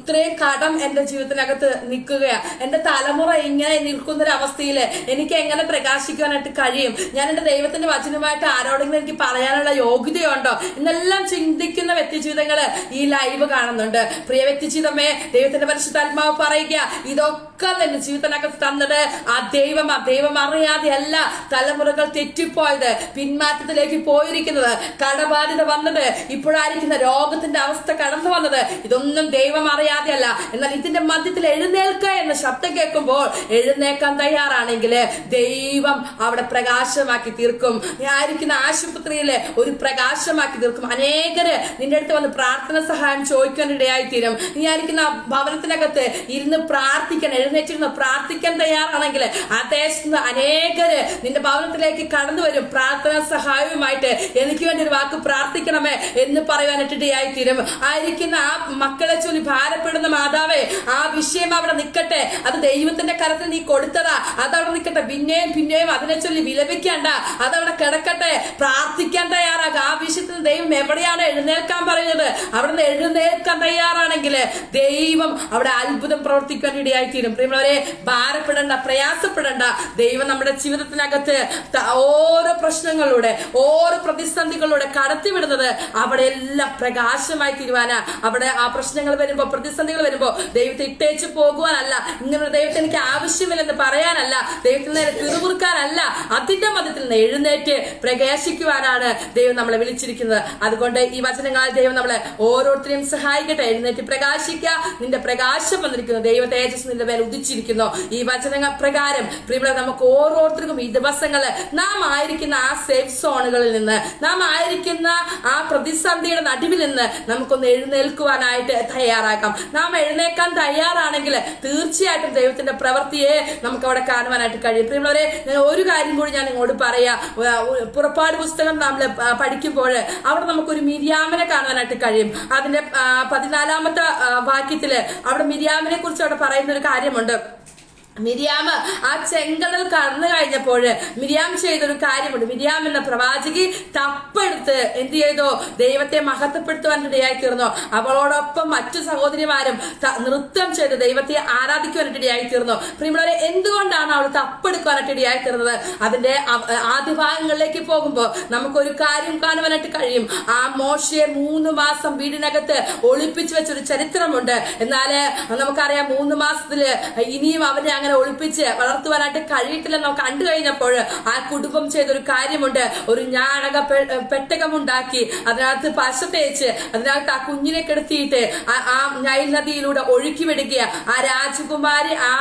ഇത്രയും കടം എന്റെ ജീവിതത്തിനകത്ത് നിൽക്കുകയാ, എന്റെ തലമുറ ഇങ്ങനെ നിൽക്കുന്നൊരവസ്ഥയില് എനിക്ക് എങ്ങനെ പ്രകാശിക്കാനായിട്ട് കഴിയും, ഞാൻ എന്റെ ദൈവത്തിന്റെ വചനമായിട്ട് ആരോടെങ്കിലും എനിക്ക് പറയാനുള്ള യോഗ്യതയുണ്ടോ എന്നെല്ലാം ചിന്തിക്കുന്ന വ്യക്തിജീവിതങ്ങള് ഈ ലൈവ് കാണുന്നുണ്ട്. പ്രിയ വ്യക്തിജീവിതമേ, ദൈവത്തിന്റെ പരിശുദ്ധാത്മാവ് പറയുക, ഇതൊക്കെ നിന്റെ ജീവിതത്തിനകത്ത് തന്നത് ആ ദൈവം അറിയാതെ അല്ല തലമുറകൾ തെറ്റിപ്പോയത്, പിന്മാറ്റത്തിലേക്ക് പോയിരിക്കുന്നത്, കടബാധ്യത വന്നത്, ഇപ്പോഴായിരിക്കുന്ന രോഗത്തിന്റെ അവസ്ഥ കടന്നു വന്നത്, ഇതൊന്നും ദൈവം അറിയാതെയല്ല. എന്നാൽ ഇതിന്റെ മധ്യത്തിൽ എഴുന്നേൽക്ക എന്ന ശബ്ദം കേൾക്കുമ്പോൾ എഴുന്നേക്കാൻ തയ്യാറാണെങ്കിൽ ദൈവം അവിടെ പ്രകാശമാക്കി തീർക്കും. നീ ആയിരിക്കുന്ന ആശുപത്രിയില് ഒരു പ്രകാശമാക്കി തീർക്കും. അനേകര് നിന്റെ അടുത്ത് വന്ന് പ്രാർത്ഥന സഹായം ചോദിക്കാനിടയായിത്തീരും. നീ ആയിരിക്കുന്ന ഭവനത്തിനകത്ത് ഇരുന്ന് പ്രാർത്ഥിക്കാൻ, എഴുന്നേറ്റിരുന്ന് പ്രാർത്ഥിക്കാൻ തയ്യാറാണെങ്കിൽ അതേ അനേകര് നിന്റെ ഭവനത്തിലേക്ക് കടന്നു വരും പ്രാർത്ഥന സഹായവുമായിട്ട്. എനിക്ക് വേണ്ടി ഒരു വാക്ക് പ്രാർത്ഥിക്കണമേ എന്ന് പറയാനിട്ടിടയായിത്തീരും. ആയിരിക്കുന്ന ആ മക്കളെ ചൊല്ലി ഭാരപ്പെടുന്ന മാതാവേ, ആ വിഷയം അവിടെ നിൽക്കട്ടെ, അത് ദൈവത്തിന്റെ കരത്തിൽ നീ കൊടുത്തതാ, അതവിടെ നിൽക്കട്ടെ, പിന്നെയും അതിനെ ചൊല്ലി വിലപിക്കണ്ട, അതവിടെ കിടക്കട്ടെ, പ്രാർത്ഥിക്കാൻ തയ്യാറാകുക. ആ വിഷയത്തിൽ ദൈവം എവിടെയാണ് എഴുന്നേൽക്കാൻ പറയുന്നത് അവിടെ നിന്ന് എഴുന്നേൽക്കാൻ തയ്യാറാണെങ്കിൽ ദൈവം അവിടെ അത്ഭുതം പ്രവർത്തിക്കാൻ ഇടയായിത്തീരും. പ്രിയമുള്ളവരെ, ഭാരപ്പെടേണ്ട, പ്രയാസപ്പെടേണ്ട. ദൈവം നമ്മുടെ ജീവിതത്തിനകത്ത് ഓരോ പ്രശ്നങ്ങളിലൂടെ, ഓരോ പ്രതിസന്ധികളിലൂടെ കടത്തിവിടുന്നത് അവിടെ എല്ലാം പ്രകാശമായി തീരുവാനാ. അവിടെ ആ പ്രശ്നങ്ങൾ വരുമ്പോ, പ്രതിസന്ധികൾ വരുമ്പോ ദൈവത്തെ ഇട്ടേച്ച് പോകുവാനല്ല, ഇങ്ങനൊരു ദൈവത്തെ എനിക്ക് ആവശ്യമില്ലെന്ന് പറയാനല്ല, ദൈവത്തിൽ നേരെ പിറുപിറുക്കാനല്ല, അതിന്റെ മധ്യത്തിൽ നിന്ന് എഴുന്നേറ്റ് പ്രകാശിക്കുവാനാണ് ദൈവം നമ്മളെ വിളിച്ചിരിക്കുന്നത്. അതുകൊണ്ട് ഈ വചനങ്ങൾ ദൈവം നമ്മളെ ഓരോരുത്തരെയും സഹായിക്കട്ടെ. എഴുന്നേറ്റ് പ്രകാശിക്കുക, നിന്റെ പ്രകാശം വന്നിരിക്കുന്നു, ദൈവ തേജസ് നിന്റെ മേൽ ഉദിച്ചിരിക്കുന്നു. ഈ വചനങ്ങൾ പ്രകാരം പ്രിയമുള്ളവരെ, നമുക്ക് ഓരോരുത്തർക്കും ഈ ദിവസങ്ങളിൽ നാം ആയിരിക്കുന്ന ആ സേഫ് സോണുകളിൽ നിന്ന്, നാം ആയിരിക്കുന്ന ആ പ്രതിസന്ധിയുടെ നടുവിൽ നിന്ന് നമുക്കൊന്ന് എഴുന്നേൽക്കുവാനായിട്ട് തയ്യാറാക്കാം. നാം എഴുന്നേക്കാൻ തയ്യാറാണെങ്കിൽ തീർച്ചയായിട്ടും ദൈവത്തിന്റെ പ്രവൃത്തിയെ നമുക്ക് അവിടെ കാണുവാനായിട്ട് കഴിയും. പ്രിയമുള്ളവരെ, ഒരു കാര്യം കൂടി ഞാൻ നിങ്ങളോട് പറയാം. പുറപ്പാട് പുസ്തകം നമ്മൾ പഠിക്കുമ്പോൾ അവിടെ നമുക്കൊരു മിര്യാമിനെ കാണാനായിട്ട് കഴിയും. അതിന്റെ 14-ാമത്തെ വാക്യത്തില് അവിടെ മിര്യാമിനെ കുറിച്ച് അവിടെ പറയുന്ന ഒരു കാര്യമുണ്ട്. മിര്യാം ആ ചെങ്കടൽ കടന്നു കഴിഞ്ഞപ്പോൾ മിര്യാം ചെയ്തൊരു കാര്യമുണ്ട്. മിര്യാം എന്ന പ്രവാചകി തപ്പെടുത്ത് എന്ത് ചെയ്തു? ദൈവത്തെ മഹത്വപ്പെടുത്തുവാൻ ഇടയായി തീർന്നു. അവളോടൊപ്പം മറ്റു സഹോദരിമാരും നൃത്തം ചെയ്ത് ദൈവത്തെ ആരാധിക്കുവാനായിട്ട് ഇടയായി തീർന്നു. പ്രിയമുള്ളവരെ, എന്തുകൊണ്ടാണ് അവൾ തപ്പെടുക്കുവാനായിട്ട് ഇടയായി തീർന്നത്? അതിന്റെ ആദ്യ ഭാഗങ്ങളിലേക്ക് പോകുമ്പോൾ നമുക്കൊരു കാര്യം കാണുവാനായിട്ട് കഴിയും. ആ മോശയെ 3 മാസം വീടിനകത്ത് ഒളിപ്പിച്ചു വെച്ചൊരു ചരിത്രമുണ്ട്. എന്നാല് നമുക്കറിയാം 3 മാസത്തില് ഇനിയും അവരെ അങ്ങനെ ഒളിപ്പിച്ച് വളർത്തുവാനായിട്ട് കഴിയത്തില്ലെന്ന് നമുക്ക് കണ്ടു കഴിഞ്ഞപ്പോൾ ആ കുടുംബം ചെയ്തൊരു കാര്യമുണ്ട്. ഒരു ഞാണക പെട്ടകമുണ്ടാക്കി അതിനകത്ത് പശ തേച്ച് അതിനകത്ത് ആ കുഞ്ഞിനെ കിടത്തിയിട്ട് ആ നൈൽ നദിയിലൂടെ ഒഴുക്കി വിടുക. ആ രാജകുമാരി ആ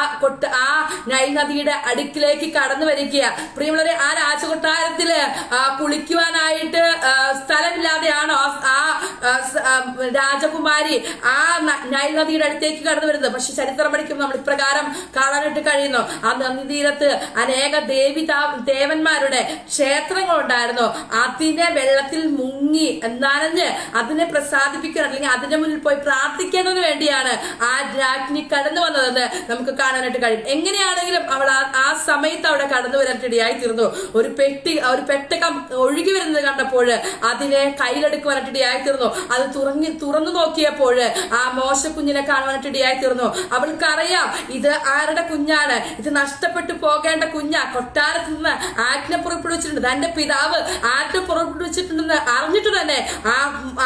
നൈൽ നദിയുടെ അടുക്കിലേക്ക് കടന്നു വരിക. പ്രിയമുള്ളവരെ, ആ രാജകൊട്ടാരത്തില് കുളിക്കുവാനായിട്ട് സ്ഥലമില്ലാതെയാണോ ആ രാജകുമാരി ആ നൈൽ നദിയുടെ അടുത്തേക്ക് കടന്നു വരുന്നത്? പക്ഷെ ചരിത്രം പഠിക്കുമ്പോൾ നമ്മൾ ഇപ്രകാരം കാണാനായിട്ട് കഴിയുന്നു. ആ നദീതീരത്ത് അനേക ദേവന്മാരുടെ ക്ഷേത്രങ്ങളുണ്ടായിരുന്നു. അതിനെ വെള്ളത്തിൽ മുങ്ങി നനഞ്ഞ് അതിനെ പ്രസാദിപ്പിക്കാൻ അല്ലെങ്കിൽ അതിന്റെ മുന്നിൽ പോയി പ്രാർത്ഥിക്കുന്നതിന് വേണ്ടിയാണ് ആ രാജ്ഞി കടന്നു വന്നതെന്ന് നമുക്ക് കാണാനായിട്ട് കഴിയും. എങ്ങനെയാണെങ്കിലും അവൾ ആ സമയത്ത് അവിടെ കടന്നു വരാനിടയായി തീർന്നു. ഒരു പെട്ടകം ഒഴുകി വരുന്നത് കണ്ടപ്പോൾ അതിനെ കയ്യിലെടുക്കുവാനിടയായി തീർന്നു. അത് തുറന്നു നോക്കിയപ്പോൾ ആ മോശക്കുഞ്ഞിനെ കാണുവാനിടയായി തീർന്നു. അവൾക്കറിയാം ഇത് ആരുടെ കുഞ്ഞാണ്, ഇത് നഷ്ടപ്പെട്ടു പോകേണ്ട കുഞ്ഞാ. കൊട്ടാരത്തിൽ നിന്ന് ആജ്ഞ പുറപ്പെടുവിച്ചിട്ടുണ്ട്, തന്റെ പിതാവ് ആജ്ഞ പുറപ്പെടുവിച്ചിട്ടുണ്ടെന്ന് അറിഞ്ഞിട്ട് തന്നെ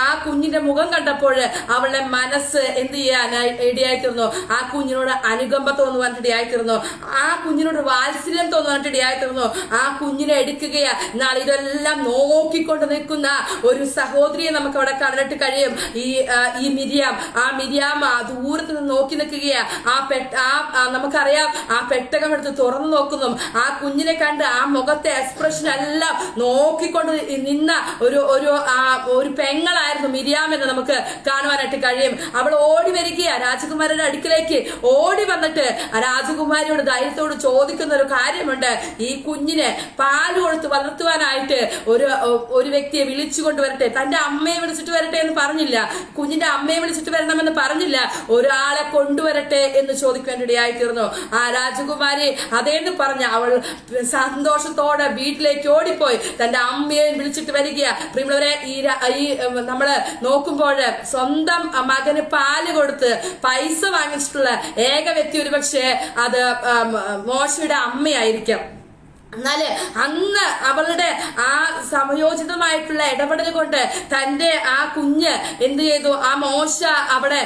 ആ കുഞ്ഞിന്റെ മുഖം കണ്ടപ്പോൾ അവളുടെ മനസ്സ് എന്ത് ചെയ്യാനായി ഇടയായി തീർന്നു? ആ കുഞ്ഞിനോട് അനുകമ്പ തോന്നുവാനായിട്ട് ഇടയായി തീർന്നു. ആ കുഞ്ഞിനോട് വാത്സല്യം തോന്നുവാനായിട്ട് ഇടയായി തീർന്നു. ആ കുഞ്ഞിനെ എടുക്കുകയാ. എന്നാൽ ഇതെല്ലാം നോക്കിക്കൊണ്ട് നിൽക്കുന്ന ഒരു സഹോദരിയെ നമുക്ക് അവിടെ കാണാനായിട്ട് കഴിയും. ഈ മിരിയാം ദൂരത്ത് നിന്ന് നോക്കി നിൽക്കുകയാ. നമുക്കറിയാം ആ പെട്ടകം എടുത്ത് തുറന്നു നോക്കുന്നു. ആ കുഞ്ഞിനെ കണ്ട് ആ മുഖത്തെ എക്സ്പ്രഷൻ എല്ലാം നോക്കിക്കൊണ്ട് നിന്ന ഒരു പെങ്ങളായിരുന്നു മിരിയാം എന്ന് നമുക്ക് കാണുവാനായിട്ട് കഴിയും. അവൾ ഓടി വരികയാ രാജകുമാരിയുടെ അടുക്കിലേക്ക്. ഓടി വന്നിട്ട് രാജകുമാരിയോട് ധൈര്യത്തോട് ചോദിക്കുന്ന ഒരു കാര്യമുണ്ട്. ഈ കുഞ്ഞിനെ പാല് കൊടുത്ത് വളർത്തുവാനായിട്ട് ഒരു വ്യക്തിയെ വിളിച്ചു കൊണ്ടുവരട്ടെ, തന്റെ അമ്മയെ വിളിച്ചിട്ട് വരട്ടെ എന്ന് പറഞ്ഞില്ല, കുഞ്ഞിന്റെ അമ്മയെ വിളിച്ചിട്ട് വരണമെന്ന് പറഞ്ഞില്ല, ഒരാളെ കൊണ്ടുവരട്ടെ എന്ന് ചോദിക്കാനിടയായി തീർന്നു. ആ രാജകുമാരി അതേന്ന് പറഞ്ഞ അവൾ സന്തോഷത്തോടെ വീട്ടിലേക്ക് ഓടിപ്പോയി തന്റെ അമ്മയെ വിളിച്ചിട്ട് വരിക. പ്രിയമുള്ളവരെ, ഈ നമ്മള് നോക്കുമ്പോൾ സ്വന്തം മകന് പാല് കൊടുത്ത് പൈസ വാങ്ങിച്ചിട്ടുള്ള ഏക വ്യക്തി ഒരുപക്ഷെ അത് മോശയുടെ അമ്മയായിരിക്കാം. എന്നാല് അന്ന് അവളുടെ ആ സമയോചിതമായിട്ടുള്ള ഇടപെടൽ കൊണ്ട് തന്റെ ആ കുഞ്ഞ് എന്ത് ചെയ്തു? ആ മോശ അവിടെ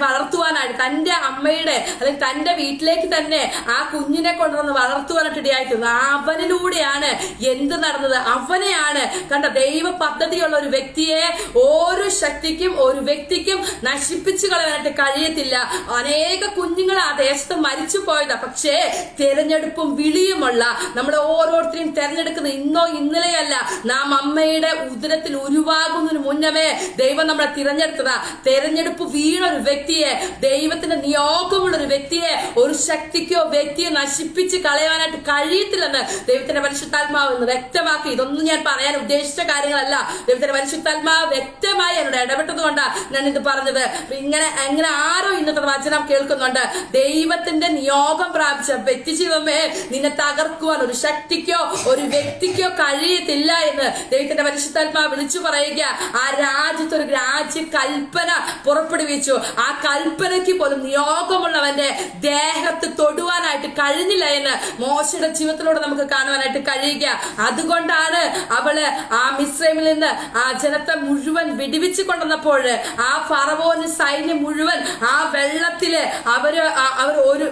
വളർത്തുവാനായിട്ട് തന്റെ അമ്മയുടെ അല്ലെങ്കിൽ തന്റെ വീട്ടിലേക്ക് തന്നെ ആ കുഞ്ഞിനെ കൊണ്ടുവന്ന് വളർത്തുവാനായിട്ട് ഇടയായിത്തീർന്നു. അവനിലൂടെയാണ് എന്ത് നടന്നത്? അവനെയാണ് കണ്ട. ദൈവ പദ്ധതിയുള്ള ഒരു വ്യക്തിയെ ഒരു ശക്തിക്കും ഒരു വ്യക്തിക്കും നശിപ്പിച്ചു കളയാനായിട്ട് കഴിയത്തില്ല. അനേക കുഞ്ഞുങ്ങൾ ആ ദേശത്ത് മരിച്ചു പോയതാ. പക്ഷേ തിരഞ്ഞെടുപ്പും വിളിയുമുള്ള നമ്മൾ ഓരോരുത്തരെയും തെരഞ്ഞെടുക്കുന്നത് ഇന്നോ ഇന്നലെയല്ല. നാം അമ്മയുടെ ഉദരത്തിൽ ഉരുവാകുന്നതിന് മുന്നമേ ദൈവം നമ്മളെ തിരഞ്ഞെടുത്തതാ. തെരഞ്ഞെടുപ്പ് വീണ ഒരു വ്യക്തിയെ, ദൈവത്തിന്റെ നിയോഗമുള്ള ഒരു വ്യക്തിയെ ഒരു ശക്തിക്കോ വ്യക്തിയോ നശിപ്പിച്ച് കളയാനായിട്ട് കഴിയത്തില്ലെന്ന് ദൈവത്തിന്റെ പരിശുദ്ധാത്മാവ് എന്ന് വ്യക്തമാക്കി. ഇതൊന്നും ഞാൻ പറയാൻ ഉദ്ദേശിച്ച കാര്യങ്ങളല്ല. ദൈവത്തിന്റെ പരിശുദ്ധാത്മാവ് വ്യക്തമായി എന്നോട് ഇടപെട്ടത് കൊണ്ടാണ് ഞാൻ ഇത് പറഞ്ഞത്. എങ്ങനെ ആരോ ഇന്നത്തെ വചനം കേൾക്കുന്നുണ്ട്. ദൈവത്തിന്റെ നിയോഗം പ്രാപിച്ച വ്യക്തി ജീവിതമേ നിന്നെ തകർക്കുവാൻ ഒരു ശക്തിക്കോ ഒരു വ്യക്തിക്കോ കഴിയത്തില്ല എന്ന് ദൈവത്തിന്റെ പരിശുദ്ധാത്മാവ് വിളിച്ചു പറയുക. ആ രാജ്യത്ത് ഒരു രാജ്യ കൽപ്പന പുറപ്പെടുവിച്ചു. ആ കൽപ്പനയ്ക്ക് പോലും നിയോഗമുള്ളവന്റെ ദേഹത്ത് തൊടുവാനായിട്ട് കഴിഞ്ഞില്ല എന്ന് മോശയുടെ ജീവിതത്തിലൂടെ നമുക്ക് കാണുവാനായിട്ട് കഴിയുക. അതുകൊണ്ടാണ് അവള് ആ മിസ്രൈമിൽ നിന്ന് ആ ജനത്തെ മുഴുവൻ വിടിവിച്ചു കൊണ്ടുവന്നപ്പോൾ ആ ഫറവോന് സൈന്യം മുഴുവൻ ആ വെള്ളത്തില് അവർ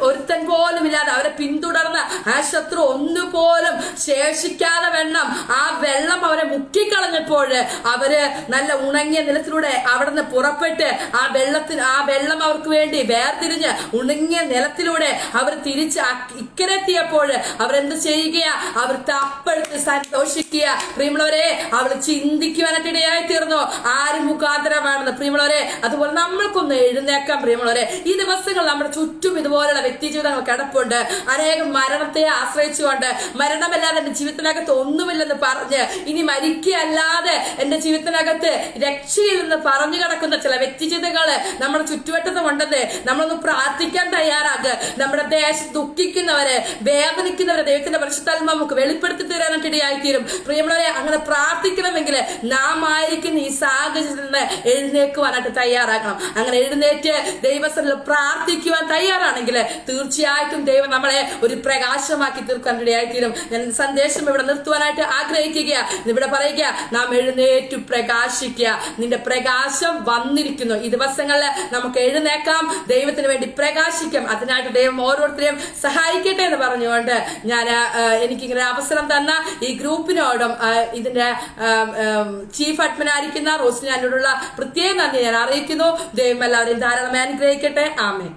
ഒരുത്തൻ പോലും ഇല്ലാതെ അവരെ പിന്തുടർന്ന ആ ശത്രു ഒന്നുപോലും ശേഷിക്കാതെ വെള്ളം ആ വെള്ളം അവരെ മുക്കിക്കളഞ്ഞപ്പോൾ അവര് നല്ല ഉണങ്ങിയ നിലത്തിലൂടെ അവിടെ നിന്ന് പുറപ്പെട്ട് ആ വെള്ളം അവർക്ക് വേണ്ടി വേർതിരിഞ്ഞ് ഉണങ്ങിയ നിലത്തിലൂടെ അവർ തിരിച്ച് ഇക്കരെത്തിയപ്പോൾ അവരെന്ത് ചെയ്യുകയാ? അവർ തപ്പെടുത്ത് സന്തോഷിക്കുക. പ്രിയമുള്ളവരെ, അവർ ചിന്തിക്കുവാനായിട്ടിടയായി തീർന്നു ആര് മുഖാന്തരമാണെന്ന്. പ്രിയമുള്ളവരെ, അതുപോലെ നമ്മൾക്കൊന്ന് എഴുന്നേക്കാം. പ്രിയമുള്ളവരെ, ഈ ദിവസങ്ങൾ നമ്മുടെ ചുറ്റും ഇതുപോലുള്ള വ്യക്തി ജീവിതങ്ങൾ കിടപ്പുണ്ട്. അനേകം മരണത്തെ ആശ്രയിച്ചുകൊണ്ട് മരണമല്ലാതെ എന്റെ ജീവിതത്തിനകത്ത് ഒന്നുമില്ലെന്ന് പറഞ്ഞ് ഇനി മരിക്കല്ലാതെ എന്റെ ജീവിതത്തിനകത്ത് രക്ഷയില്ലെന്ന് പറഞ്ഞു കിടക്കുന്ന ചില വ്യക്തി ജീവിതങ്ങള് നമ്മുടെ ചുറ്റുവട്ടത്തും ഉണ്ടെന്ന് നമ്മളൊന്ന് പ്രാർത്ഥിക്കാൻ തയ്യാറാക്കുക. നമ്മുടെ ദേശം ദുഃഖിക്കുന്നവരെ വേദനിക്കുന്നവരെ ദൈവത്തിന്റെ പരിശുദ്ധാത്മാവ് നമുക്ക് വെളിപ്പെടുത്തി തരാനായിട്ട് ഇടയായിത്തീരും. പ്രിയമുള്ളവരെ, അങ്ങനെ പ്രാർത്ഥിക്കണമെങ്കിൽ നാം ആയിരിക്കുന്ന ഈ സാഹചര്യത്തിൽ നിന്ന് എഴുന്നേക്കുവാനായിട്ട് തയ്യാറാക്കണം. അങ്ങനെ എഴുന്നേറ്റ് ദൈവസ്ഥലിൽ പ്രാർത്ഥിക്കുവാൻ തയ്യാറാണെങ്കിൽ തീർച്ചയായിട്ടും ദൈവം നമ്മളെ ഒരു പ്രകാശമാക്കി തീർക്കാൻ ഇടയായിത്തീരും. ഞാൻ സന്ദേശം ഇവിടെ നിർത്തുവാനായിട്ട് ആഗ്രഹിക്കുക. പ്രാർത്ഥിക്കുക. ഇവിടെ പറയുക, നാം എഴുന്നേറ്റു പ്രകാശിക്കുക. നിന്റെ പ്രകാശം വന്നിരിക്കുന്നു. ഈ ദിവസങ്ങളിൽ നമുക്ക് എഴുന്നേക്കാം, ദൈവത്തിന് വേണ്ടി പ്രകാശിക്കാം. അതിനായിട്ട് ദൈവം ഓരോരുത്തരെയും സഹായിക്കട്ടെ എന്ന് പറഞ്ഞുകൊണ്ട് ഞാൻ എനിക്കിങ്ങനെ അവസരം തന്ന ഈ ഗ്രൂപ്പിനോടും ഇതിന്റെ ചീഫ് അഡ്മിൻ ആയിരിക്കുന്ന റോസ്ലിനോടുള്ള പ്രത്യേക നന്ദി ഞാൻ അറിയിക്കുന്നു. ദൈവം എല്ലാവരെയും ധാരാളം അനുഗ്രഹിക്കട്ടെ. ആമേൻ.